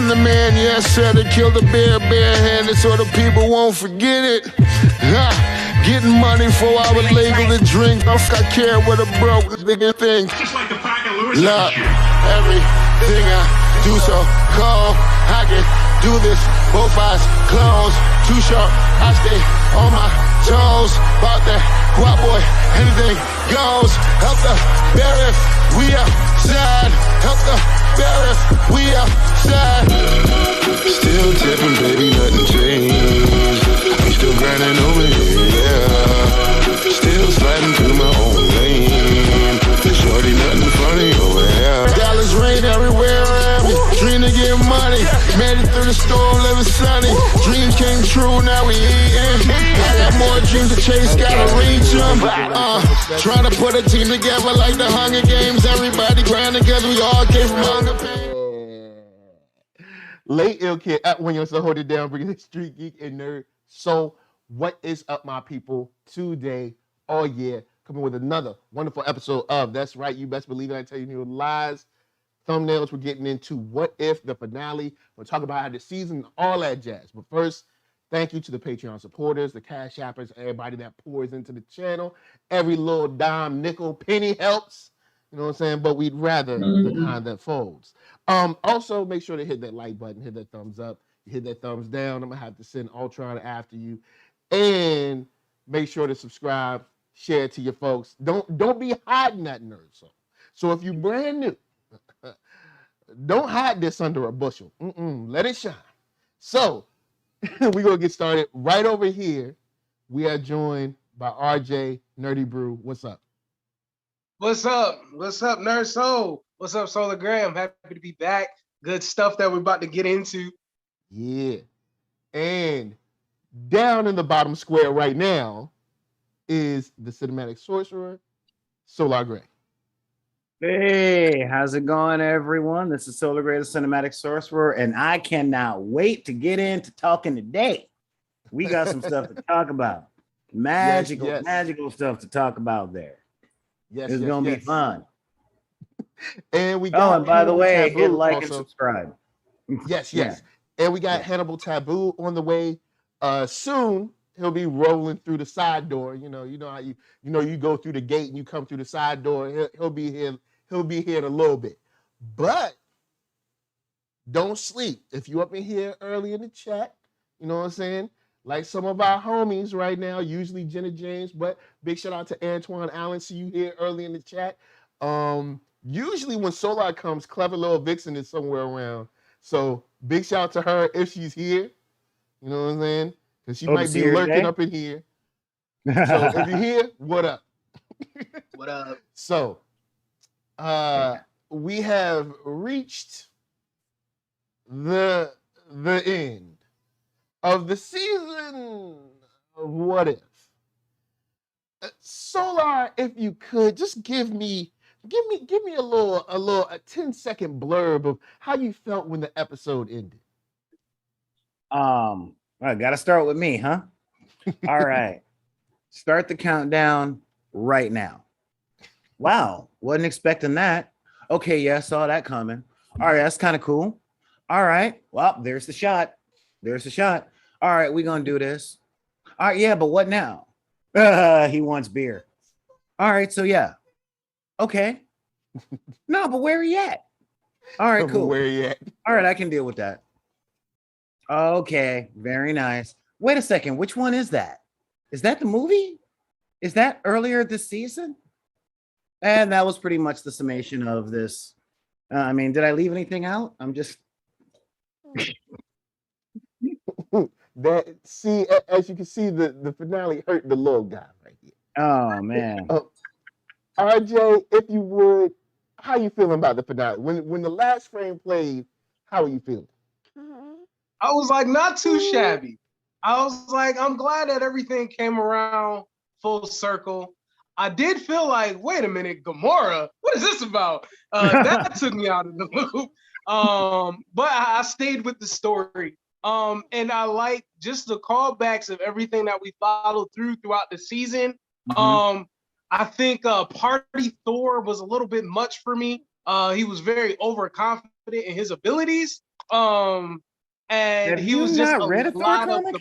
I'm the man, yes sir, that killed the bear barehanded so the people won't forget it. Getting money for I was legal to drink. I care what a broke nigga think. Just like the pack of Lewis. Look, everything I do so cold. I can do this, both eyes closed. Too sharp, I stay on my toes. About that guap boy, anything goes. Help the bear if we outside. Help the bear if we outside. Still tipping, baby, nothing changed. We still grinding over here, yeah. Still sliding through my own lane. Shorty, nothing funny over here. Dollars rain everywhere around me. Dream to get money. Made it through the storm, living sunny. Dreams came true, now we eating. I got more dreams to chase, gotta reach them. Trying to put a team together like the Hunger Games. Everybody grinding cause we all came from hunger pain. Late Ill Kid at OneYoungsta, hold it down, bringing the Street Geek and Nerd Soul. What is up, my people? Today, all year, coming with another wonderful episode of That's Right, You Best Believe It. I tell you new lies, thumbnails. We're getting into What If, the finale. We'll talk about how the season, all that jazz. But first, thank you to the Patreon supporters, the Cash Appers, everybody that pours into the channel. Every little dime, nickel, penny helps. You know what I'm saying? But we'd rather the kind that folds. Also, make sure to hit that like button, hit that thumbs up, hit that thumbs down. I'm going to have to send Ultron after you. And make sure to subscribe, share it to your folks. Don't be hiding that NERDSoul. So if you're brand new, don't hide this under a bushel. Let it shine. So we're going to get started right over here. We are joined by RJ Nerdy Brew. What's up? What's up? What's up, NERDSoul? What's up, Solargram? Happy to be back. Good stuff that we're about to get into. Yeah. And down in the bottom square right now is the cinematic sorcerer, Solar Gray. Hey, how's it going, everyone? This is Solar Greatest Cinematic Sorcerer, and I cannot wait to get into talking today. We got some stuff to talk about. Magical stuff to talk about there. It's gonna be fun. And we got and by the way, hit like also. and subscribe. Yes. And we got Hannibal Taboo on the way. Soon he'll be rolling through the side door. You know how you go through the gate and you come through the side door. He'll be here. He'll be here in a little bit. But don't sleep. If you up in here early in the chat, you know what I'm saying? Like some of our homies right now, usually Jenna James, but big shout out to Antoine Allen. See you here early in the chat. Usually when Solar comes, Clever Little Vixen is somewhere around. So big shout out to her if she's here. You know what I'm saying? Because she might be lurking up in here. So if you're here, what up? What up? So we have reached the end of the season of What If. Solar, if you could just give me a little 10-second blurb of how you felt when the episode ended. I gotta start with me, huh? All right. Start the countdown right now. Wow, wasn't expecting that. Okay, yeah, saw that coming. All right, that's kind of cool. All right, well, there's the shot. All right, we're gonna do this. All right, yeah, but what now? He wants beer. All right, so yeah. Okay. No, but where are you at? All right, cool. Where are you at? All right, I can deal with that. Okay, very nice. Wait a second, which one is that? Is that the movie? Is that earlier this season? And that was pretty much the summation of this. Did I leave anything out? I'm just... As you can see, the finale hurt the little guy right here. Oh, man. RJ, if you would, how you feeling about the finale? When the last frame played, how are you feeling? I was like, not too shabby. I was like, I'm glad that everything came around full circle. I did feel like, wait a minute, Gamora, what is this about? That took me out of the loop. But I stayed with the story. And I like just the callbacks of everything that we followed throughout the season. I think Party Thor was a little bit much for me. He was very overconfident in his abilities. And he was just a lot of the...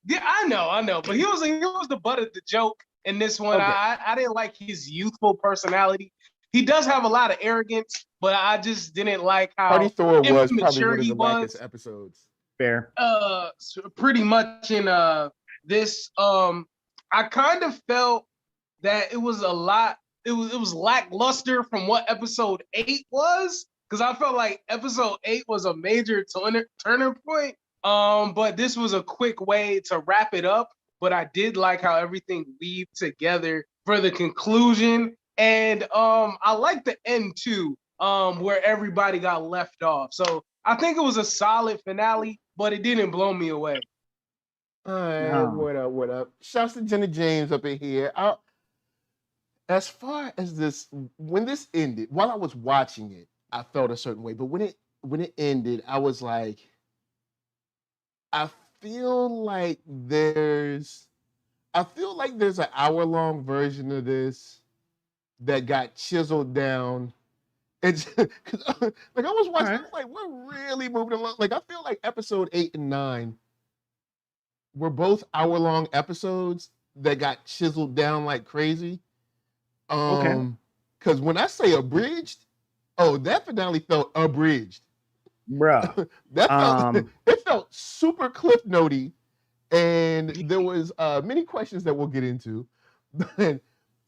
Yeah, I know, but he was the butt of the joke in this one. Okay. I didn't like his youthful personality. He does have a lot of arrogance, but I just didn't like how Party Thor was probably one of the wackest episodes. Fair. Pretty much in this, I kind of felt that it was a lot. It was lackluster from what episode 8 was, because I felt like episode 8 was a major turning point. But this was a quick way to wrap it up. But I did like how everything weaved together for the conclusion. And I like the end too, where everybody got left off. So I think it was a solid finale, but it didn't blow me away. All right, what up? Shouts to Jenna James up in here. As far as this, when this ended, while I was watching it, I felt a certain way. But when it ended, I was like, I feel like there's an hour-long version of this that got chiseled down. It's like I was watching, I was like, we're really moving along. Like I feel like episode 8 and 9 were both hour-long episodes that got chiseled down like crazy. Because when I say abridged, that finale felt abridged. Bruh. It felt super cliff notey, and there was many questions that we'll get into. But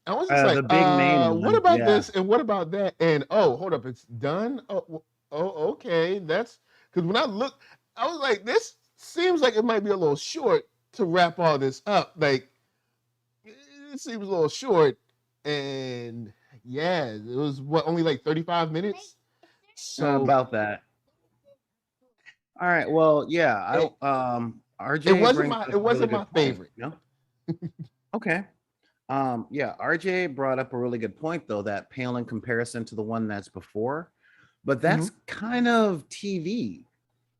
I was just like, the big name what about this and what about that? And hold up, it's done. Okay, that's because when I looked, I was like, this seems like it might be a little short to wrap all this up. Like, it seems a little short, and yeah, it was only like 35 minutes. So about that. All right. Well, yeah. RJ. It wasn't my favorite. No. Okay. Yeah, RJ brought up a really good point though, that pale in comparison to the one that's before, but that's kind of TV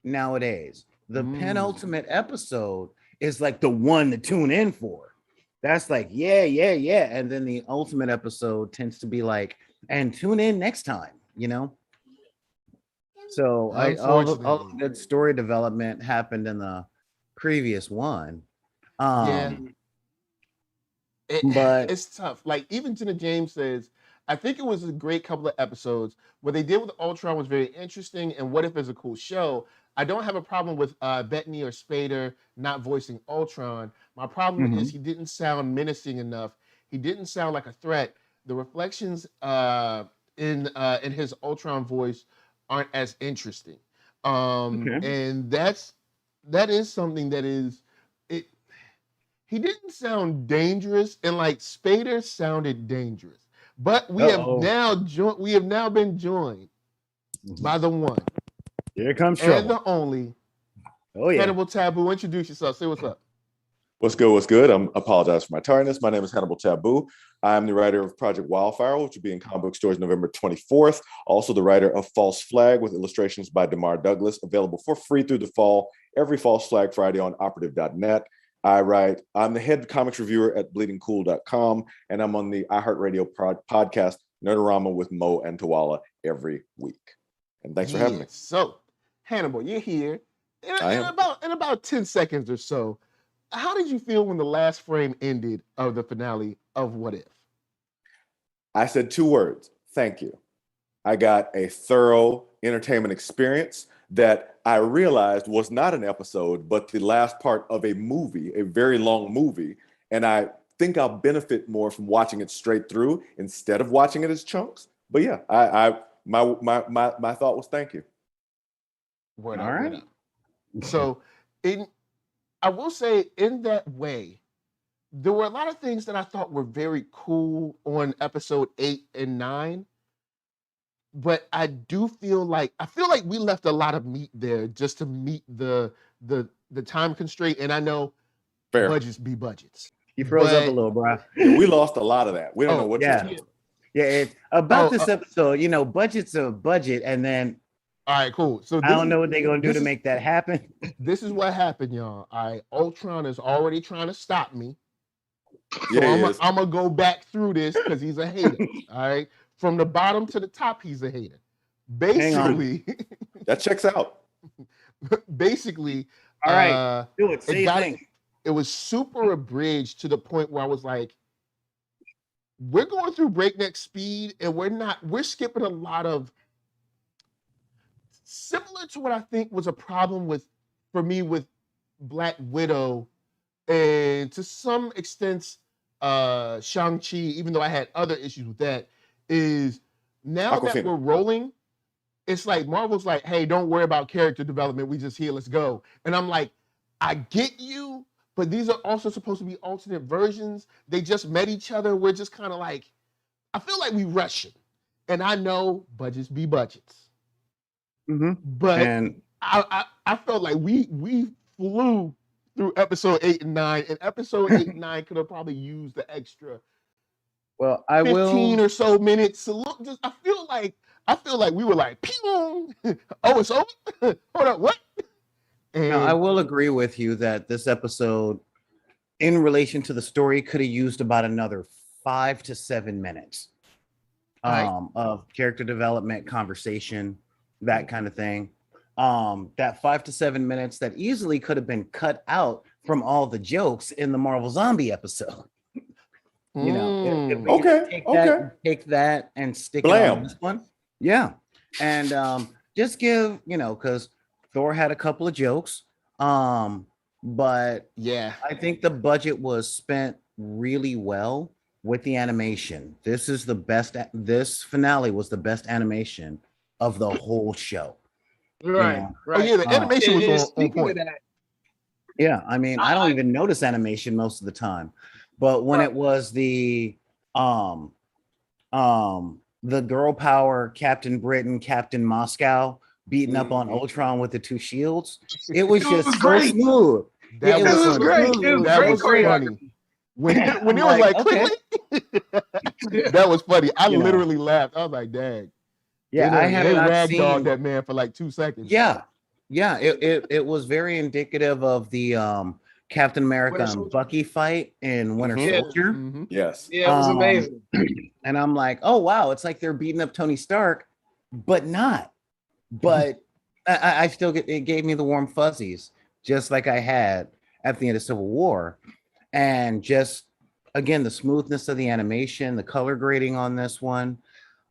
nowadays. The penultimate episode is like the one to tune in for. That's like, yeah, yeah, yeah. And then the ultimate episode tends to be like, and tune in next time, you know? So all the good story development happened in the previous one. Yeah. But It's tough. Like even Jenna James says, I think it was a great couple of episodes. What they did with Ultron was very interesting, and What If is a cool show. I don't have a problem with Bettany or Spader not voicing Ultron. My problem is he didn't sound menacing enough. He didn't sound like a threat. The reflections in his Ultron voice aren't as interesting. And that is something that is it. He didn't sound dangerous, and like Spader sounded dangerous. But we have now been joined by the one. Here comes and trouble. the only. Oh yeah. Hannibal Taboo. Introduce yourself. Say what's up. What's good? What's good? I apologize for my tardiness. My name is Hannibal Taboo. I'm the writer of Project Wildfire, which will be in comic book stores November 24th. Also the writer of False Flag with illustrations by DeMar Douglas, available for free through the fall, every False Flag Friday on operative.net. I'm the head comics reviewer at bleedingcool.com, and I'm on the iHeartRadio podcast Nerdorama with Mo and Tawala every week. And thanks for having me. So, Hannibal, you're here. In about 10 seconds or so, how did you feel when the last frame ended of the finale of What If? I said 2 words: thank you. I got a thorough entertainment experience that I realized was not an episode, but the last part of a movie, a very long movie. And I think I'll benefit more from watching it straight through instead of watching it as chunks. But yeah, my thought was thank you. Word up. So I will say in that way, there were a lot of things that I thought were very cool on episode 8 and 9. But I feel like we left a lot of meat there just to meet the time constraint. And I know budgets be budgets. You froze up a little, bro. Yeah, we lost a lot of that. We don't know what you're doing. Yeah, about this episode, budget's a budget, and then all right, cool. So I don't know what they're gonna do to make that happen. This is what happened, y'all. All right, Ultron is already trying to stop me. Yeah, so I'm gonna go back through this because he's a hater. All right, from the bottom to the top, he's a hater. Basically, that checks out. Basically, all right, do it. Say it was super abridged to the point where I was like, we're going through breakneck speed, and we're skipping a lot of. Similar to what I think was a problem for me with Black Widow, and to some extent Shang-Chi, even though I had other issues with that, is now that we're rolling, it's like Marvel's like, hey, don't worry about character development. We just here, let's go. And I'm like, I get you, but these are also supposed to be alternate versions. They just met each other. We're just kind of like, I feel like we rushing. And I know budgets be budgets. But I felt like we flew through episode 8 and 9, and episode 8 and 9 could have probably used the extra. Well, 15 or so minutes. So look, I feel like we were like, pew! Oh, it's over. Hold up, what? And now, I will agree with you that this episode, in relation to the story, could have used about another 5 to 7 minutes of character development, conversation, that kind of thing. That 5 to 7 minutes that easily could have been cut out from all the jokes in the Marvel Zombie episode. If we take that and stick it on this one. Yeah. And just give, because Thor had a couple of jokes. But yeah, I think the budget was spent really well with the animation. This finale was the best animation of the whole show. Right. Oh yeah, the animation was on point. Yeah, I mean, I don't even notice animation most of the time, but when it was the girl power Captain Britain, Captain Moscow beating up on Ultron with the 2 shields, it was just so smooth. That was great. It was funny. When it was like, like, okay. that was funny. I You know. literally laughed. I was like, dang. Yeah, I have they not ragdolled seen that man for like 2 seconds. Yeah. Yeah, it was very indicative of the Captain America Winter and Soldier. Bucky fight in Winter Mhm. Yeah. Soldier. Mhm. Yes. Yeah, it was amazing. And I'm like, oh wow, it's like they're beating up Tony Stark, but not. But I still it gave me the warm fuzzies, just like I had at the end of Civil War. And just again, the smoothness of the animation, the color grading on this one.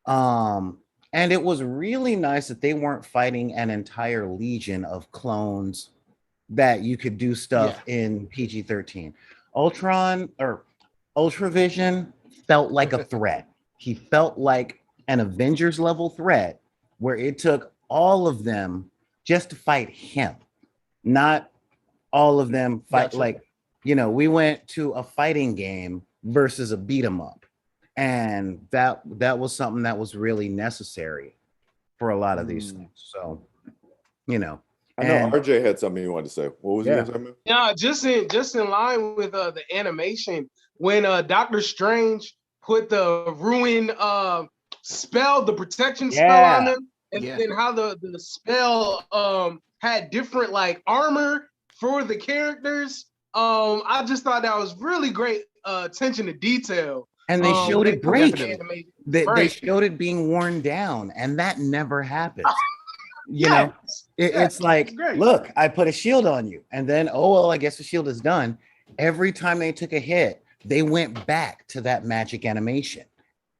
And it was really nice that they weren't fighting an entire legion of clones that you could do stuff in PG-13. Ultravision felt like a threat. He felt like an Avengers level threat where it took all of them just to fight him, not all of them fight. Gotcha. Like, we went to a fighting game versus a beat 'em up. And that was something that was really necessary for a lot of these things. So, I know and- RJ had something you wanted to say. What was Yeah. it? Again? Yeah, just in line with the animation, when Doctor Strange put the ruin spell, the protection spell on them, and then how the spell had different like armor for the characters. I just thought that was really great attention to detail. And they showed it break. Definitely. They showed it being worn down, and that never happens. It's like, great. look, I put a shield on you, and then, oh well, I guess the shield is done. Every time they took a hit, they went back to that magic animation,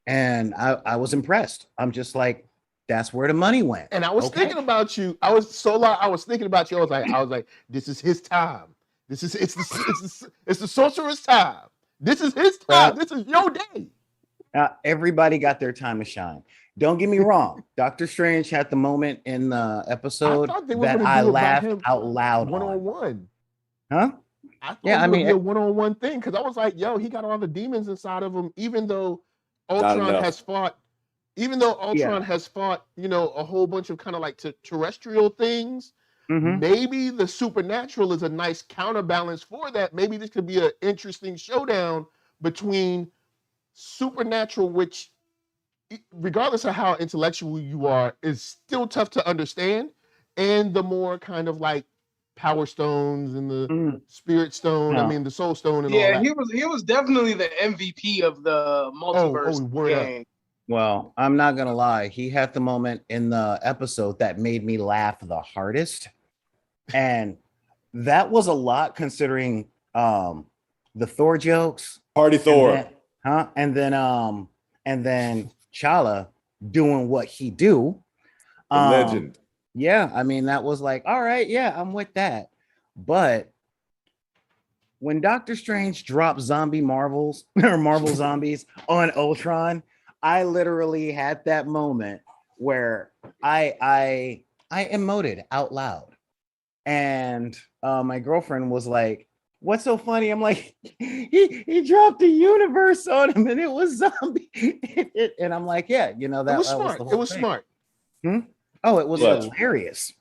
and I was impressed. I'm just like, that's where the money went. And I was thinking about you. I was thinking about you. I was like, this is his time. It's the sorcerer's time. This is his time. This is your day. Everybody got their time to shine. Don't get me wrong. Doctor Strange had the moment in the episode that I laughed out loud one-on-one. Huh? I thought it would be a one-on-one thing because I was like, yo, he got all the demons inside of him, even though Ultron has fought, a whole bunch of kind of like terrestrial things. Mm-hmm. Maybe the supernatural is a nice counterbalance for that. Maybe this could be an interesting showdown between supernatural, which, regardless of how intellectual you are, is still tough to understand, and the more kind of like power stones and the spirit stone. I mean, the soul stone and all that. he was definitely the MVP of the multiverse game. Well, I'm not gonna lie. He had the moment in the episode that made me laugh the hardest, and that was a lot considering the Thor jokes. Party Thor. And then Chala doing what he do. Legend. Yeah, I mean, that was like, all right, yeah, I'm with that. But when Doctor Strange dropped zombie Marvels or Marvel zombies on Ultron, I literally had that moment where I emoted out loud. And my girlfriend was like, what's so funny? I'm like, he dropped a universe on him and it was zombie. And I'm like, yeah, that was smart. Was the whole thing. Smart. Oh, it was hilarious.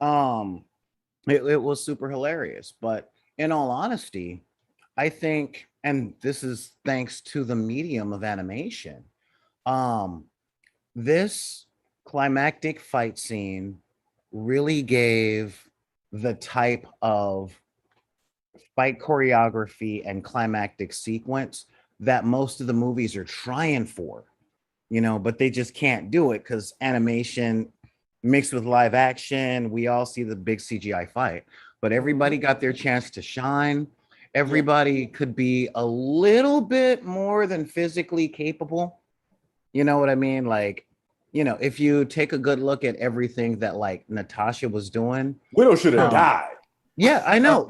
It was super hilarious. But in all honesty, I think, and this is thanks to the medium of animation, this climactic fight scene really gave the type of fight choreography and climactic sequence that most of the movies are trying for, but they just can't do it because animation mixed with live action, we all see the big CGI fight, but everybody got their chance to shine. Everybody could be a little bit more than physically capable. You know what I mean? Like, if you take a good look at everything that like Natasha was doing, Widow should have died. Yeah, I know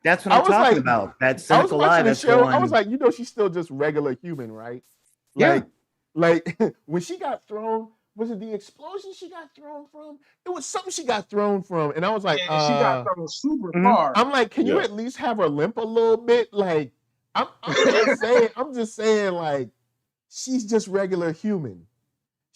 that's what I'm talking about. That cynical eye that's going. I was like, she's still just regular human, right? Like when she got thrown, was it the explosion she got thrown from? It was something she got thrown from, and I was like, she got thrown super far. I'm like, can you at least have her limp a little bit? Like, I'm just saying, like, she's just regular human.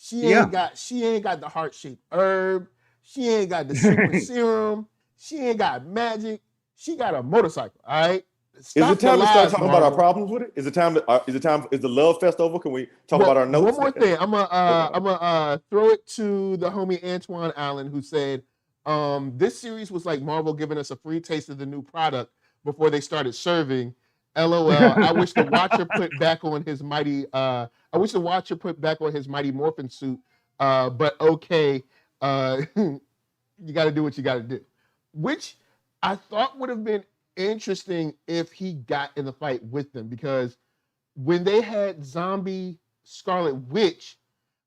She ain't got the heart-shaped herb. She ain't got the super serum. She ain't got magic. She got a motorcycle, all right? Is it time to start talking about our problems with it? Is it time to? Is the love fest over? Can we talk about our notes? One more thing. I'm gonna throw it to the homie Antoine Allen, who said, this series was like Marvel giving us a free taste of the new product before they started serving. LOL. I wish the Watcher put back on his mighty. Mighty Morphin suit. But okay, you got to do what you got to do, which I thought would have been interesting if he got in the fight with them, because when they had zombie Scarlet Witch,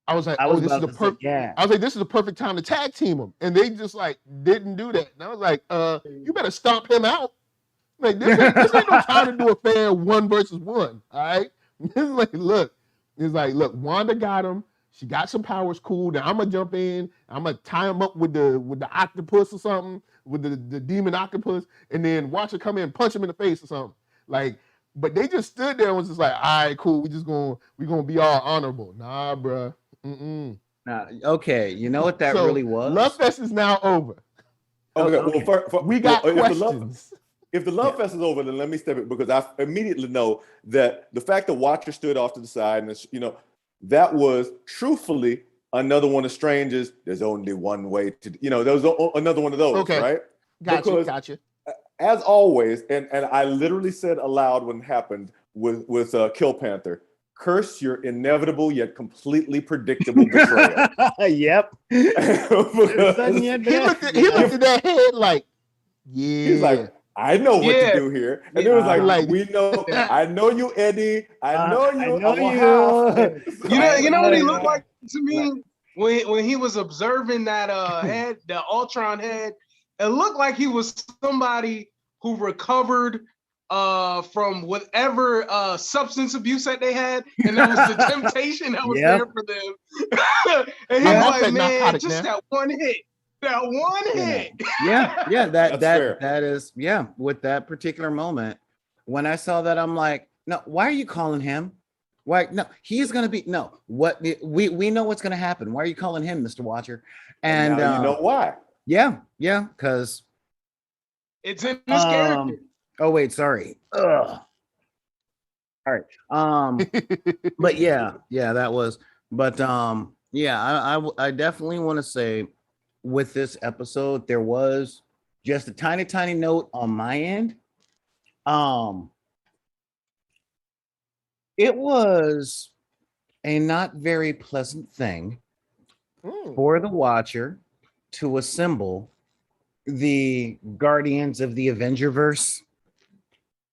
I was like, this is the perfect. Yeah. I was like, this is the perfect time to tag team them, and they just like didn't do that. And I was like, you better stomp him out. Like this ain't no time to do a fair 1 versus 1. All right. It's like, look, Wanda got him. She got some powers, cool. Now I'm gonna jump in. I'm gonna tie him up with the octopus or something, with the demon octopus, and then watch her come in and punch him in the face or something. Like, but they just stood there and was just like, all right, cool. We gonna be all honorable. Nah, bruh. Nah, okay, you know what that really was? Love Fest is now over. Okay. Well, we got questions. If the love fest is over, then let me step it, because I immediately know that the fact that Watcher stood off to the side, and that was truthfully another one of Strange's. There's only one way to, there was another one of those, right? Gotcha. As always, and I literally said aloud when it happened with Kill Panther, curse your inevitable yet completely predictable betrayal. Yep. He looked at that head like, yeah. He's like, I know what to do here. And it was like, we know, I know you, Eddie. I know you. You know what he looked like to me? When he was observing that head, the Ultron head, it looked like he was somebody who recovered from whatever substance abuse that they had, and that was the temptation that was there for them. And he was like, man, just that one hit. That one hit. Yeah, that is, with that particular moment, when I saw that, I'm like, no, why are you calling him? Why? No, he's gonna be what we know what's gonna happen. Why are you calling him, Mr. Watcher? And now you know why. Yeah, because it's in his character. Oh wait, sorry. Ugh. All right. But that was. But I definitely want to say, with this episode, there was just a tiny note on my end. It was a not very pleasant thing for the Watcher to assemble the Guardians of the Avengerverse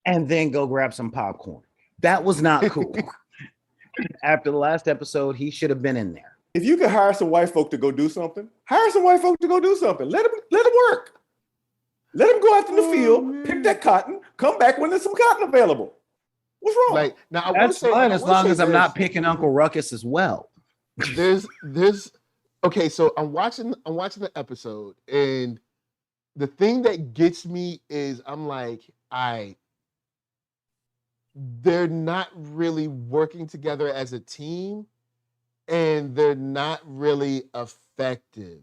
and then go grab some popcorn. That was not cool. After the last episode, he should have been in there. If you could hire some white folk to go do something, hire some white folk to go do something. Let them work. Let them go out in the field, pick that cotton, come back when there's some cotton available. What's wrong? Like, now, that's fine as long as I'm not picking Uncle Ruckus as well. There's okay, so I'm watching the episode, and the thing that gets me is I'm like, they're not really working together as a team, and they're not really effective.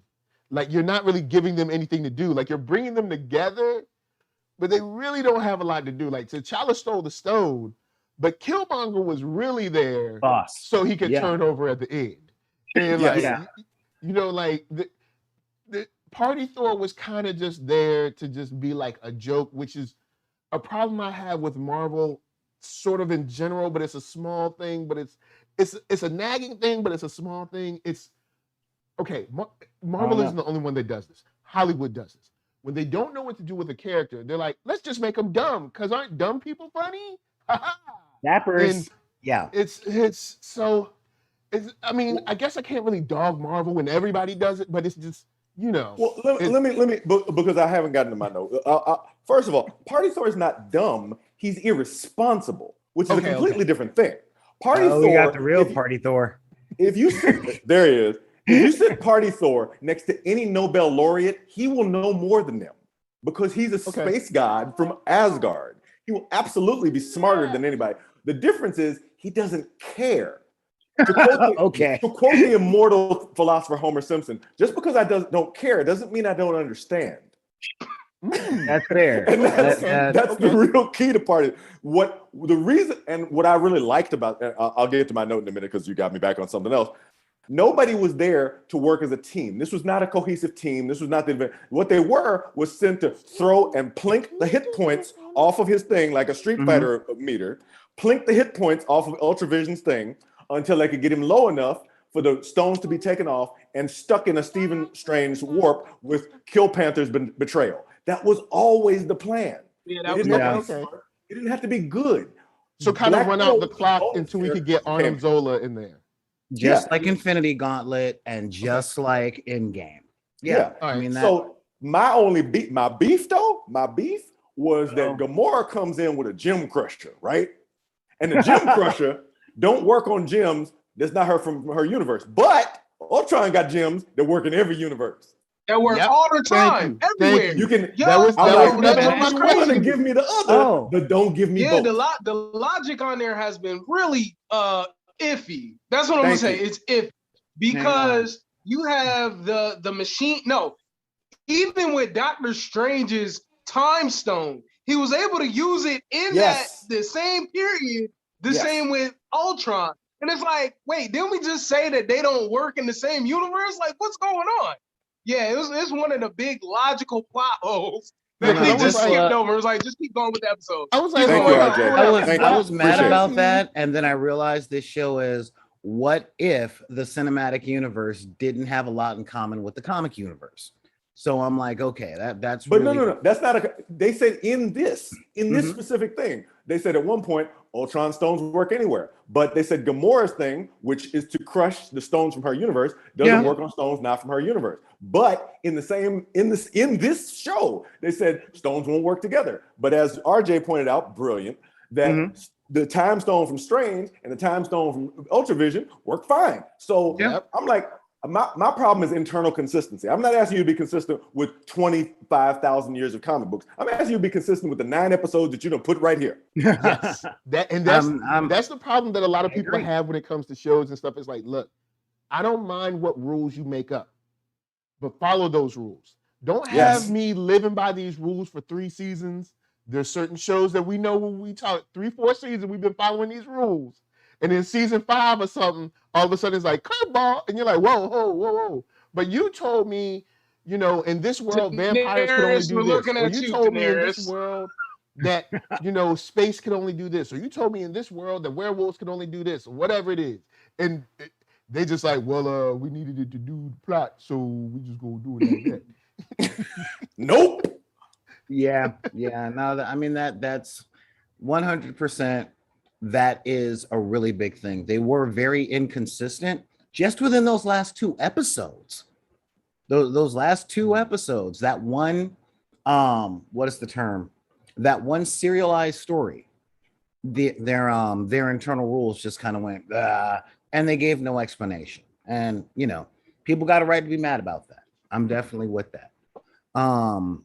Like, you're not really giving them anything to do. Like, you're bringing them together, but they really don't have a lot to do. Like, T'Challa stole the stone, but Killmonger was really there so he could turn over at the end. And the Party Thor was kind of just there to just be like a joke, which is a problem I have with Marvel sort of in general, but it's a small thing, but it's a nagging thing, but it's a small thing. It's okay. Marvel isn't the only one that does this. Hollywood does this. When they don't know what to do with a character, they're like, let's just make them dumb, because aren't dumb people funny? Zappers. I mean, I guess I can't really dog Marvel when everybody does it, but it's just, Well, let me, because I haven't gotten to my note. First of all, Party Thor is not dumb. He's irresponsible, which is a completely different thing. Party Thor. We got the real Party Thor. If you sit, there he is. If you sit Party Thor next to any Nobel laureate, he will know more than them, because he's a space god from Asgard. He will absolutely be smarter than anybody. The difference is he doesn't care. To quote the immortal philosopher Homer Simpson, just because I don't care doesn't mean I don't understand. That's fair. And that's That- the real key to part of it. What the reason and what I really liked about I'll get to my note in a minute because you got me back on something else. Nobody was there to work as a team. This was not a cohesive team. This was not the event. What they were was sent to throw and plink the hit points off of his thing like a Street Fighter meter, plink the hit points off of Ultravision's thing until they could get him low enough for the stones to be taken off and stuck in a Stephen Strange warp with Kill Panther's betrayal. That was always the plan. Yeah, It didn't have to be good. So kind of run out the clock Bolt until we could get Arnim Zola in there. just like Infinity Gauntlet and just like Endgame. Yeah. All right. I mean, that, So my beef was that Gamora comes in with a gem crusher, right? And the gem crusher don't work on gems that's not her from her universe. But Ultron got gems that work in every universe. That work all the time, everywhere. You can. That was choose my one question. and give me the other, but don't give me both. The logic on there has been really iffy. That's what I'm gonna say. It's iffy because you have the machine. No, even with Doctor Strange's time stone, he was able to use it in the same period. The same with Ultron, and it's like, wait, didn't we just say that they don't work in the same universe? Like, what's going on? Yeah, it's one of the big logical plot holes that they just skipped over. It was like, just keep going with the episode. I was like, I was mad about that, and then I realized this show is what if the cinematic universe didn't have a lot in common with the comic universe? So I'm like, okay, that's. But really no, that's not a. They said in this specific thing, they said at one point Ultron stones work anywhere, but they said Gamora's thing, which is to crush the stones from her universe, doesn't work on stones not from her universe. But in this show, they said stones won't work together. But as RJ pointed out, brilliant, that the time stone from Strange and the time stone from Ultravision work fine. So I'm like. My problem is internal consistency. I'm not asking you to be consistent with 25,000 years of comic books. I'm asking you to be consistent with the 9 episodes that you don't put right here. Yes. That's the problem that a lot of people have when it comes to shows and stuff. It's like, look, I don't mind what rules you make up, but follow those rules. Don't have me living by these rules for 3 seasons. There's certain shows that we know when we talk 3-4 seasons, we've been following these rules. And in season 5 or something, all of a sudden it's like curveball, and you're like, whoa. But you told me, in this world, vampires could only do this. Or you told me in this world that, space could only do this. Or you told me in this world that werewolves could only do this, or whatever it is. And they just like, well, we needed it to do the plot, so we just gonna do it like that. Nope. Yeah. No, I mean that's 100%. That is a really big thing. They were very inconsistent just within those last 2 episodes. Those last 2 episodes, that one, what is the term? That one serialized story. Their internal rules just kind of went, and they gave no explanation. And people got a right to be mad about that. I'm definitely with that. The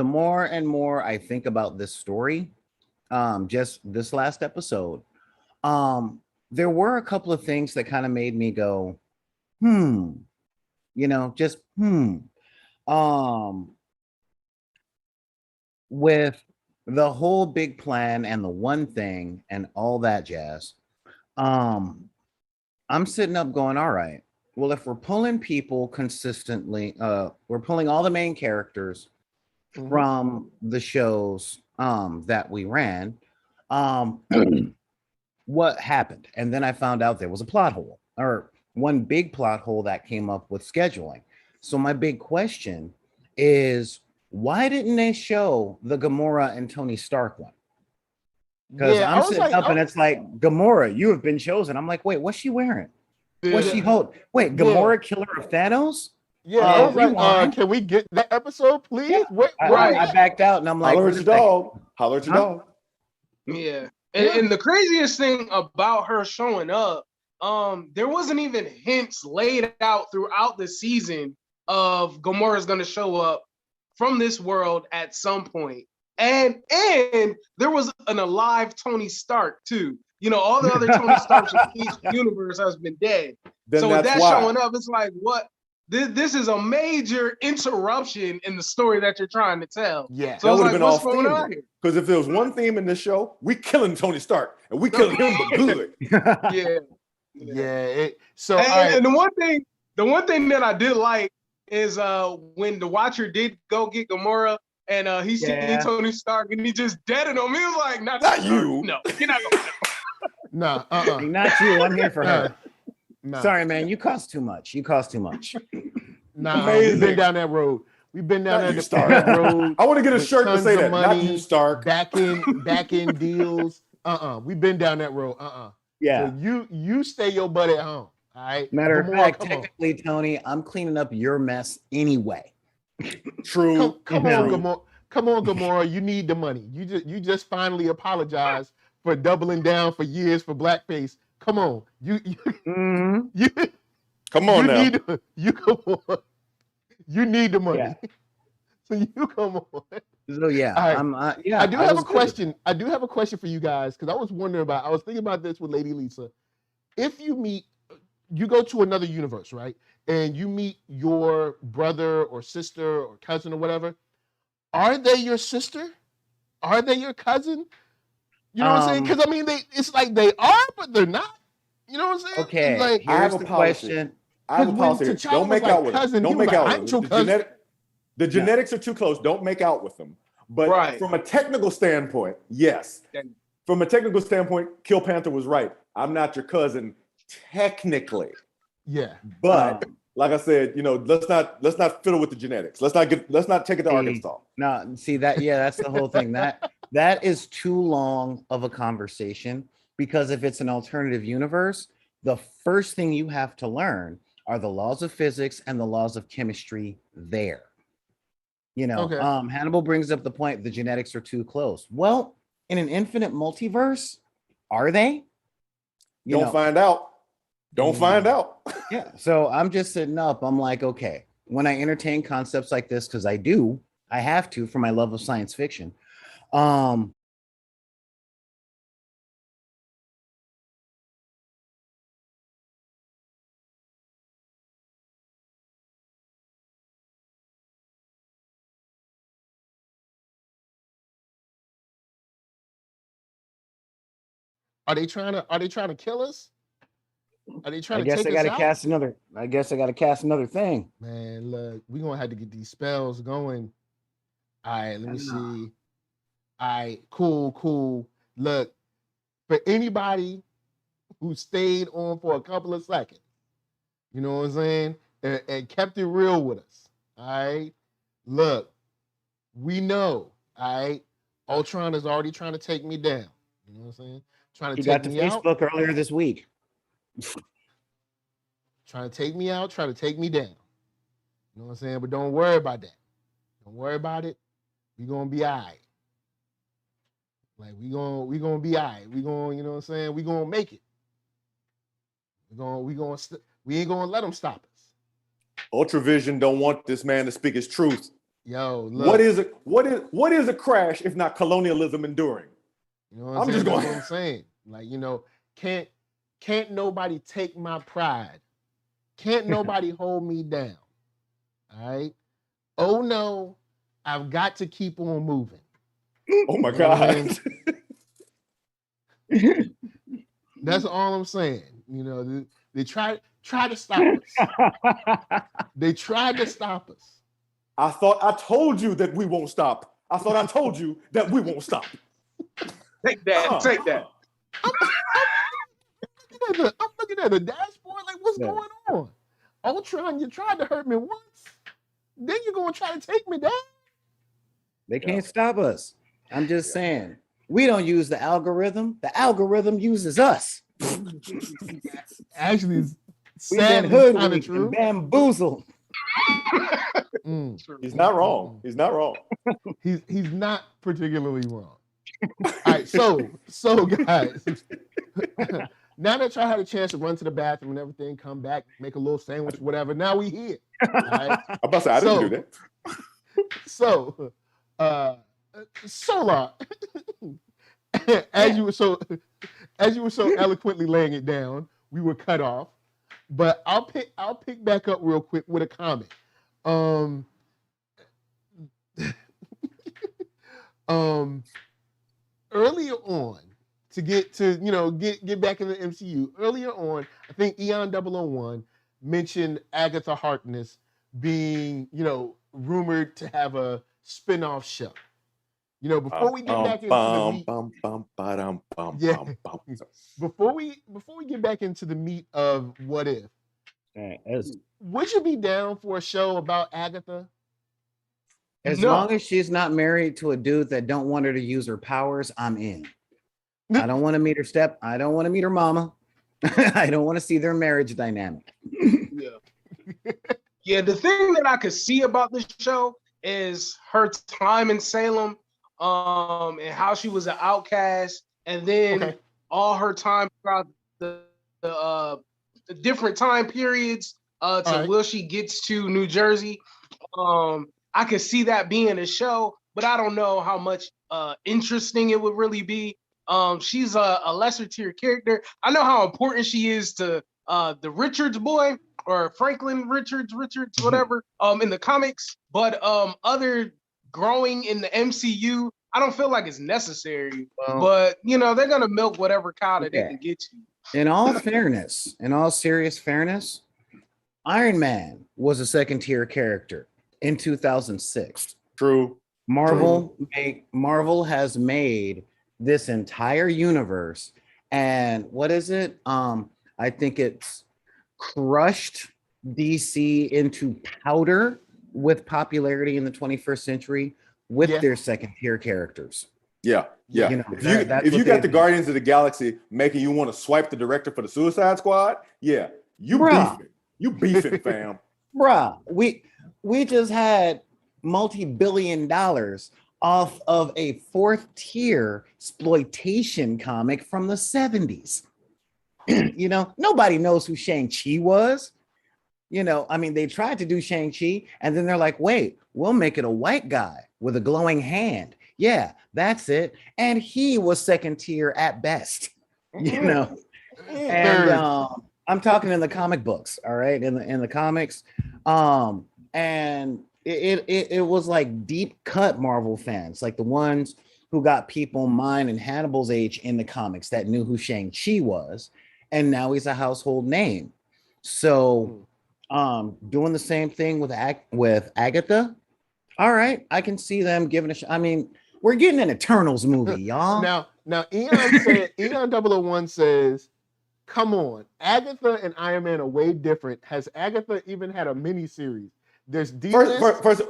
more and more I think about this story, just this last episode, there were a couple of things that kind of made me go, with the whole big plan and the one thing and all that jazz. I'm sitting up going, all right, well, if we're pulling people consistently, we're pulling all the main characters from the shows that we ran, what happened? And then I found out there was a plot hole, or one big plot hole that came up with scheduling. So my big question is, why didn't they show the Gamora and Tony Stark one? Because I'm sitting up and it's like, Gamora, you have been chosen. I'm like, wait, what's she wearing? What's she hold? Wait, Gamora, killer of Thanos? Yeah, I was like, can we get that episode, please? Yeah. I backed out and I'm like, holler at your dog. Holler at your dog. Yeah. And the craziest thing about her showing up, there wasn't even hints laid out throughout the season of Gamora's gonna show up from this world at some point. And there was an alive Tony Stark too. All the other Tony Starks in each universe has been dead. So with that showing up, it's like, what? this is a major interruption in the story that you're trying to tell. Yeah. So That it's would like, have been what's off going theme. on here? Because if there was one theme in this show, we killing Tony Stark, and we killing him but good. Yeah. So And the one thing that I did like is when the Watcher did go get Gamora and he seen Tony Stark and he just deaded him. He was like, not you. No, you're not gonna. No, Not you. I'm here for her. Nah. Sorry, man. You cost too much. Nah, Amazing. we've been down that road. We've been down Not you, that Stark. road. I want to get a with shirt to tons say of that. Not money, you, Stark. back end deals. We've been down that road. Yeah. So you stay your butt at home. All right. Matter of Gamora, fact, come on. technically, Tony, I'm cleaning up your mess anyway. True. Come on, Gamora. Come on, Gamora. You need the money. You just finally apologized for doubling down for years for blackface. Come on. You Come on now. You need the money. Yeah. So you come on. So yeah, All right. yeah. I do have a was good. question. I do have a question for you guys because I was thinking about this with Lady Lisa. If you go to another universe, right? And you meet your brother or sister or cousin or whatever, are they your sister? Are they your cousin? You know what I'm saying? Because I mean, it's like they are, but they're not. You know what I'm saying? Okay, Like, I have here's a the policy. question. I have a policy. T'Challa Don't make was out like with cousin, them. Don't he was make like, out "I ain't with your them. cousin." The genetics are too close. Don't make out with them. But Right. from a technical standpoint, yes. From a technical standpoint, Kill Panther was right. I'm not your cousin technically. Yeah. But like I said, let's not fiddle with the genetics. Let's not take it to Arkansas. No, see that's the whole thing. That is too long of a conversation because if it's an alternative universe, the first thing you have to learn are the laws of physics and the laws of chemistry there. Okay. Hannibal brings up the point the genetics are too close. Well, in an infinite multiverse, are they? Don't find out. Don't find out. Yeah. So I'm just sitting up. I'm like, okay, when I entertain concepts like this, because I have to for my love of science fiction. Are they trying to kill us? Are they trying I to guess take I us gotta out? cast another thing. Man, look, we're gonna have to get these spells going. All right, let me see. All right, cool. Look, for anybody who stayed on for a couple of seconds, you know what I'm saying, and kept it real with us. All right, look, we know. All right, Ultron is already trying to take me down. You know what I'm saying? Trying to He take got to me out. Facebook earlier this week. Trying to take me out, trying to take me down. You know what I'm saying? But don't worry about that. Don't worry about it. We're gonna be all right. Like we gonna be all right. We gonna, you know what I'm saying? We gonna make it. We ain't gonna let them stop us. Ultravision don't want this man to speak his truth. Yo, look. What is a crash if not colonialism enduring? You know what I'm saying? That's what I'm saying. Like, can't nobody take my pride. Can't nobody hold me down. All right. Oh no, I've got to keep on moving. Oh my God. That's all I'm saying. They try to stop us. They tried to stop us. I thought I told you that we won't stop. I thought I told you that we won't stop. Take that. Take that. I'm looking at the dashboard like, what's going on? Ultron, you tried to hurt me once. Then you're going to try to take me down? They can't stop us. I'm just saying. We don't use the algorithm. The algorithm uses us. Actually, We've been hoodwinked and bamboozled. He's not wrong. He's not wrong. He's not particularly wrong. All right, so guys, now that y'all had a chance to run to the bathroom and everything, come back, make a little sandwich, whatever. Now we here. All right? I'm about to say I didn't do that. So, Solar, as you were so eloquently laying it down, we were cut off. But I'll pick back up real quick with a comment. Earlier on, to get back in the MCU, earlier on, I think Eon 001 mentioned Agatha Harkness being, rumored to have a spin-off show. Before we get back into the meat, before we get back into the meat of what if, would you be down for a show about Agatha? As long as she's not married to a dude that don't want her to use her powers, I'm in. I don't want to meet her I don't want to meet her mama. I don't want to see their marriage dynamic. Yeah, the thing that I could see about this show is her time in Salem, and how she was an outcast, and then all her time throughout the different time periods till she gets to New Jersey. I could see that being a show, but I don't know how much interesting it would really be. She's a lesser tier character. I know how important she is to the Richards boy, or Franklin Richards, whatever, in the comics. But other growing in the MCU, I don't feel like it's necessary. But they're gonna milk whatever cow that they can get to. In all fairness, in all serious fairness, Iron Man was a second tier character in 2006. True. Marvel has made this entire universe, and what is it? I think it's crushed DC into powder with popularity in the 21st century with their second tier characters. Yeah. If you got the Guardians of the Galaxy making you want to swipe the director for the Suicide Squad, you beefing. You beefing, fam. Bruh, we just had multi-billion dollars off of a fourth tier exploitation comic from the 70s. Nobody knows who Shang-Chi was. They tried to do Shang-Chi, and then they're like, wait, we'll make it a white guy with a glowing hand. Yeah, that's it. And he was second tier at best. And I'm talking in the comic books, all right? In the comics. And it was like deep cut Marvel fans, like the ones who got people mine and Hannibal's age in the comics that knew who Shang-Chi was, and now he's a household name. So doing the same thing with Agatha, all right, I can see them giving a shot. I mean, we're getting an Eternals movie, y'all. Now Eon 001 says, come on, Agatha and Iron Man are way different. Has Agatha even had a mini series? There's D-list,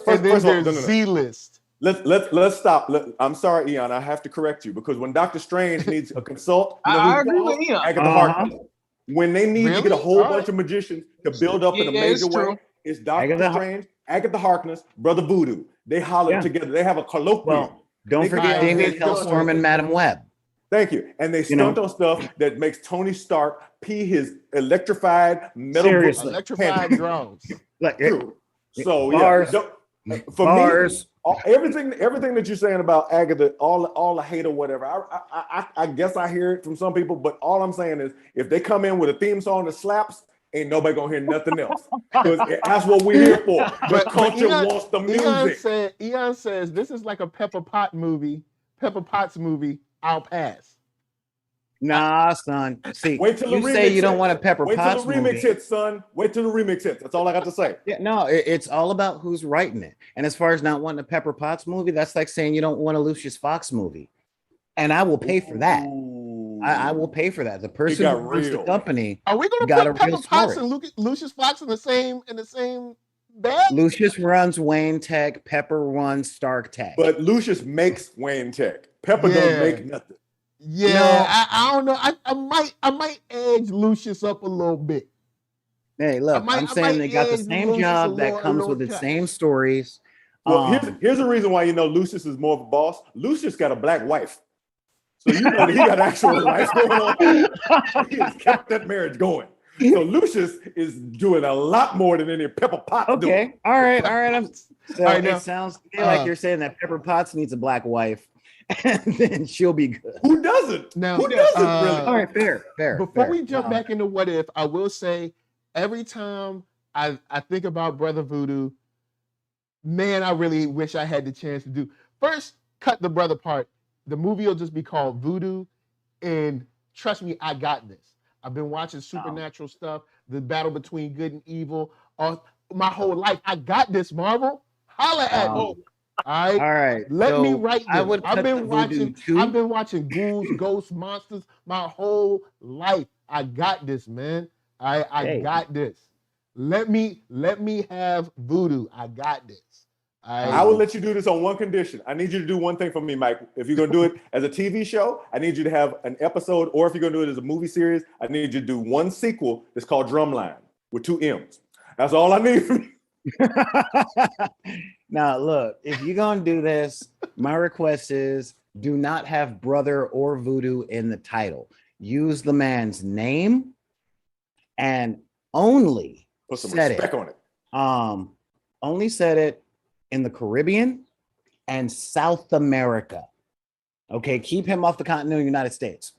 and then there's Z-list. Let's stop. I'm sorry, Eon. I have to correct you, because when Doctor Strange needs a consult, I agree with Eon. Agatha Harkness. When they need to get a whole bunch of magicians to build up in a major way, it's Doctor Strange, Agatha Harkness, Brother Voodoo. They holler together. They have a colloquium. Well, don't forget Damien Hellstorm and Madam Web. Thank you. And they stunt on stuff that makes Tony Stark pee his electrified metal electrified drones. So bars, for bars. Me, everything that you're saying about Agatha, all the hate or whatever, I guess I hear it from some people, but all I'm saying is, if they come in with a theme song that slaps, ain't nobody gonna hear nothing else. Because that's what we're here for. The culture wants the music. Eon says this is like a Pepper Potts movie. I'll pass. Nah, son. See, wait till you say you don't want a Pepper Potts movie. Wait till the remix hits, son. Wait till the remix hits. That's all I got to say. Yeah, no, it's all about who's writing it. And as far as not wanting a Pepper Potts movie, that's like saying you don't want a Lucius Fox movie. And I will pay for that. I will pay for that. The person who runs the company. Are we going to put Pepper Potts and Lucius Fox in the same bag? Lucius runs Wayne Tech. Pepper runs Stark Tech. But Lucius makes Wayne Tech. Pepper don't make nothing. Yeah, no. I don't know. I might edge Lucius up a little bit. Hey, look, I'm saying they got the same Lucius job that comes with the same stories. Well, here's the reason why Lucius is more of a boss. Lucius got a black wife. So he got actual life going on. He has kept that marriage going. So Lucius is doing a lot more than any Pepper Potts doing. All right. It sounds to me like you're saying that Pepper Potts needs a black wife. And then she'll be good. Who doesn't? Now, who doesn't really? All right, fair. Before we jump back into what if, I will say every time I think about Brother Voodoo, man, I really wish I had the chance to do. First, cut the brother part. The movie will just be called Voodoo, and trust me, I got this. I've been watching supernatural stuff, the battle between good and evil, all my whole life. I got this, Marvel. Holla at me. All right. Let me write this. I would I've been Voodoo watching ghouls, ghosts, monsters my whole life. I got this, man. I got this. Let me have Voodoo. I got this. I will let you do this on one condition. I need you to do one thing for me, Mike. If you're going to do it as a TV show, I need you to have an episode, or if you're going to do it as a movie series, I need you to do one sequel that's called Drumline with 2 M's. That's all I need from you. Now, look, if you're going to do this, my request is do not have brother or voodoo in the title. Use the man's name and only put some set respect it. on it. Only set it in the Caribbean and South America. Okay, keep him off the continental United States.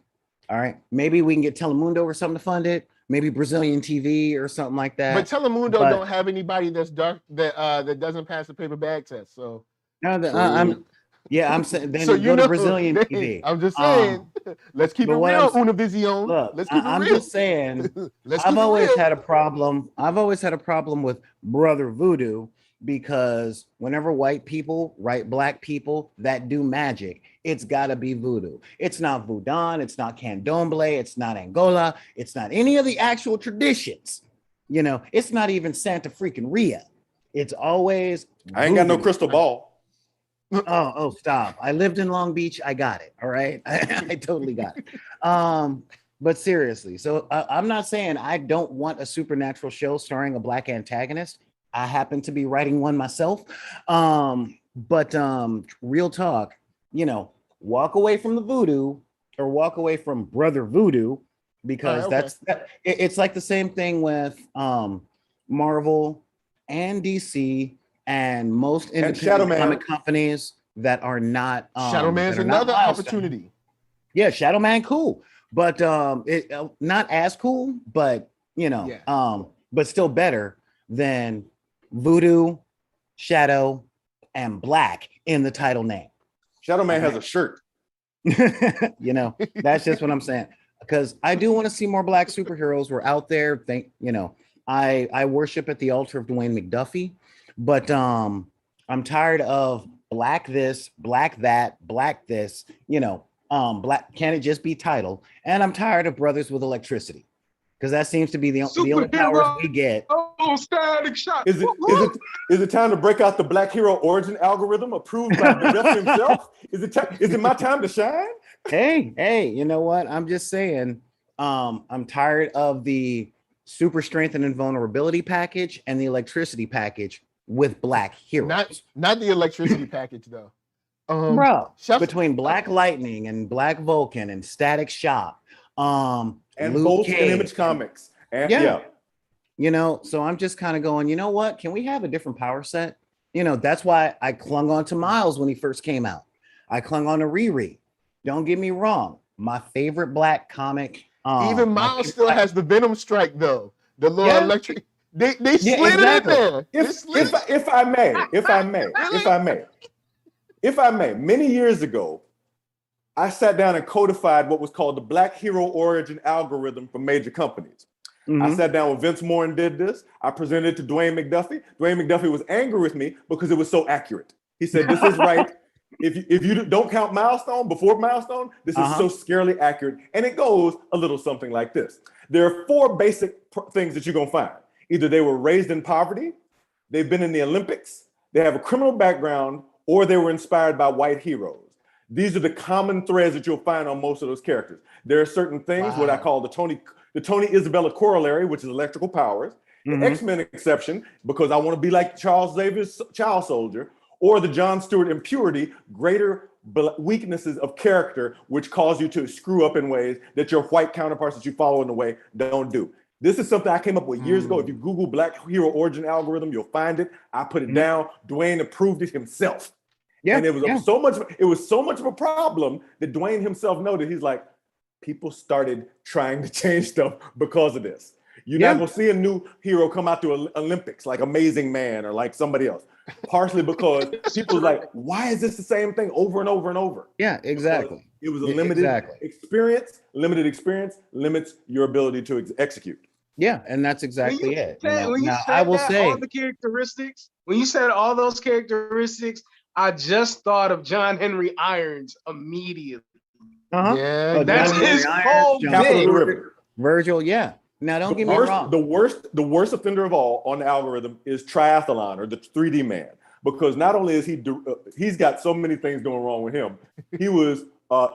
All right, maybe we can get Telemundo or something to fund it. Maybe Brazilian TV or something like that. But Telemundo don't have anybody that's dark that doesn't pass the paper bag test. So I'm saying then so go to Brazilian they, TV. I'm just saying, let's keep it real, Univision. Look, let's keep it I'm real. just saying, I've always had a problem with Brother Voodoo, because whenever white people write black people that do magic, it's got to be voodoo. It's not Voodoo, it's not Candomblé, it's not Angola, it's not any of the actual traditions. You know, it's not even Santa freaking Rhea. It's always I ain't got no crystal ball. Oh, stop. I lived in Long Beach. I got it. All right. I totally got it. But seriously, so I'm not saying I don't want a supernatural show starring a black antagonist. I happen to be writing one myself. But real talk, you know, walk away from the voodoo or walk away from Brother Voodoo, because it's like the same thing with Marvel and DC and most independent comic companies that are not Shadow Man's another opportunity. Yeah, Shadow Man, cool, but not as cool, but you know, but still better than Voodoo, Shadow, and Black in the title name. Shadow Man has a shirt. You know, that's just what I'm saying. Because I do want to see more black superheroes. We're out there. I worship at the altar of Dwayne McDuffie, but I'm tired of black this, black that, black this. You know, black. Can it just be title? And I'm tired of brothers with electricity, because that seems to be the only powers we get. Oh, static shot. Is it time to break out the Black Hero origin algorithm approved by McDuffie himself? Is it my time to shine? Hey, you know what? I'm just saying, I'm tired of the super strength and invulnerability package and the electricity package with black heroes. Not the electricity package though. Bro, between Black Lightning and Black Vulcan and Static Shock, and Luke both Cage, in Image Comics. And, you know, so I'm just kind of going, you know what? Can we have a different power set? You know, that's why I clung on to Miles when he first came out. I clung on to Riri. Don't get me wrong. My favorite black comic. Even Miles still has the Venom strike though. The little electric. They slid it in there. If I may, many years ago, I sat down and codified what was called the Black Hero Origin algorithm for major companies. Mm-hmm. I sat down with Vince Moore and did this. I presented it to Dwayne McDuffie. Dwayne McDuffie was angry with me because it was so accurate. He said, "This is right. If you don't count Milestone, before Milestone, this is so scarily accurate." And it goes a little something like this. There are 4 basic things that you're going to find. Either they were raised in poverty, they've been in the Olympics, they have a criminal background, or they were inspired by white heroes. These are the common threads that you'll find on most of those characters. There are certain things, what I call the Tony Isabella corollary, which is electrical powers, the X-Men exception, because I want to be like Charles Xavier's child soldier, or the John Stewart impurity, greater weaknesses of character, which cause you to screw up in ways that your white counterparts that you follow in the way don't do. This is something I came up with years ago. If you Google Black Hero Origin algorithm, you'll find it. I put it down. Dwayne approved it himself. Yeah, and it was so much of a problem that Dwayne himself noted. He's like, people started trying to change stuff because of this. You're not gonna see a new hero come out to Olympics like Amazing Man or like somebody else. Partially because people's like, why is this the same thing over and over and over? Yeah, exactly. Because it was a limited experience. Limited experience limits your ability to execute. Yeah, and that's exactly it. When you said all the characteristics, when you said all those characteristics, I just thought of John Henry Irons immediately. Yeah, that's his whole thing. Virgil, yeah. Now don't get me wrong. The worst offender of all on the algorithm is Triathlon or the 3D Man, because not only is he's got so many things going wrong with him. He was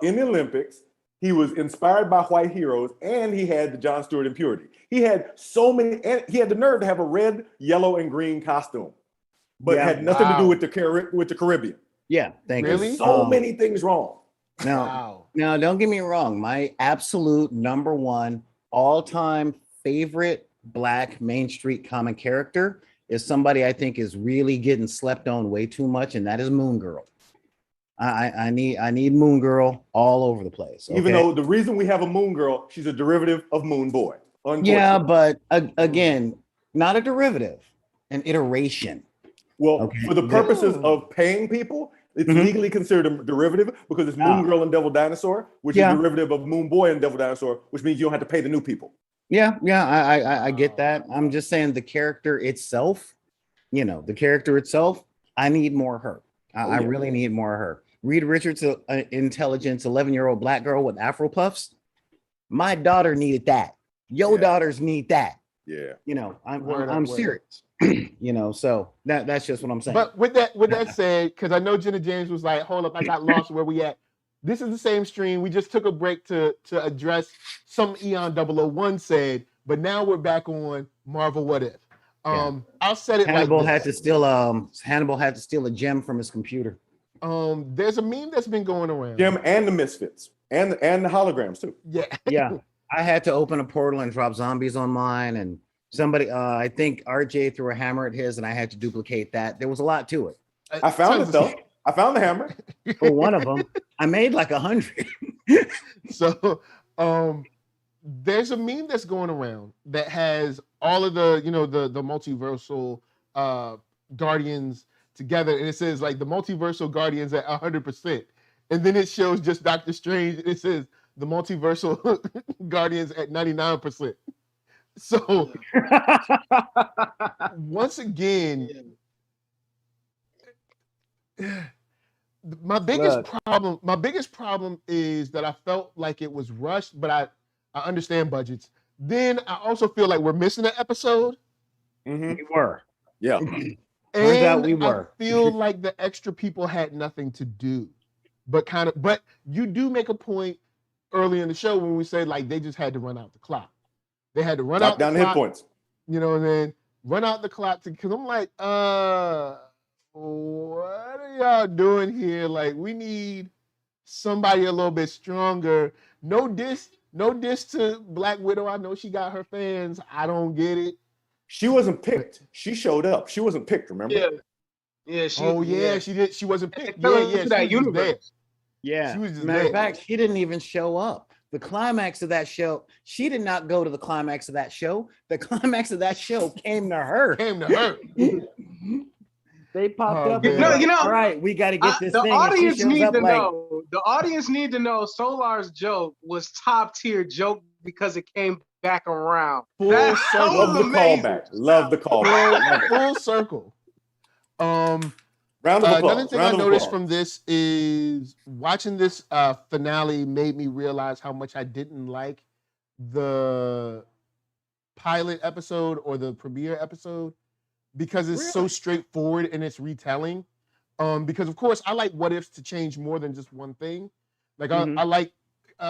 in the Olympics. He was inspired by white heroes, and he had the Jon Stewart impurity. He had so many, and he had the nerve to have a red, yellow, and green costume, but had nothing to do with the Caribbean. Yeah, thank you. So many things wrong. Now, don't get me wrong. My absolute number one all-time favorite Black Main Street comic character is somebody I think is really getting slept on way too much, and that is Moon Girl. I need Moon Girl all over the place. Okay? Even though the reason we have a Moon Girl, she's a derivative of Moon Boy. Yeah, but again, not a derivative, an iteration. Well, for the purposes of paying people, it's legally considered a derivative because it's Moon Girl and Devil Dinosaur, which is a derivative of Moon Boy and Devil Dinosaur, which means you don't have to pay the new people. Yeah, I get that. I'm just saying the character itself, I need more of her. I really need more of her. Reed Richards, intelligence, 11-year-old Black girl with Afro puffs. My daughter needed that. Your daughters need that. Yeah. I'm serious. So that's just what I'm saying. But with that said, because I know Jenna James was like, hold up, I got lost where we at. This is the same stream. We just took a break to address some Eon 001 said, but now we're back on Marvel What If. I'll set it Hannibal like had to steal a gem from his computer. There's a meme that's been going around. Gem and the Misfits and the holograms too. Yeah. I had to open a portal and drop zombies on mine, and somebody, I think RJ threw a hammer at his, and I had to duplicate that. There was a lot to it. I found it though. I found the hammer. For one of them, I made like 100. So, there's a meme that's going around that has all of the, the multiversal Guardians together, and it says like the multiversal Guardians at 100%, and then it shows just Doctor Strange, and it says the multiversal Guardians at 99%. So once again, my biggest problem is that I felt like it was rushed, but I understand budgets. Then I also feel like we're missing an episode. We were. Yeah. And I feel like the extra people had nothing to do, but you do make a point early in the show when we say like they just had to run out the clock. They had to run out down the hit clock, points. and then run out the clock because I'm like, what are y'all doing here? Like, we need somebody a little bit stronger. No diss to Black Widow. I know she got her fans. I don't get it. She wasn't picked. She showed up. She wasn't picked, remember? Yeah. She did. She wasn't picked. That universe. Yeah. She was just Matter of there. fact, she didn't even show up. The climax of that show, she did not go to the climax of that show. The climax of that show came to her. They popped up. All right, we got to get this the thing. Audience need to know. The audience need to know. Solar's joke was top tier joke because it came back around. Love the callback. Love the callback. Full circle. Round of applause. Another thing I noticed from this is watching this finale made me realize how much I didn't like the pilot episode or the premiere episode because it's so straightforward in its retelling. Because of course I like what ifs to change more than just one thing. Like I like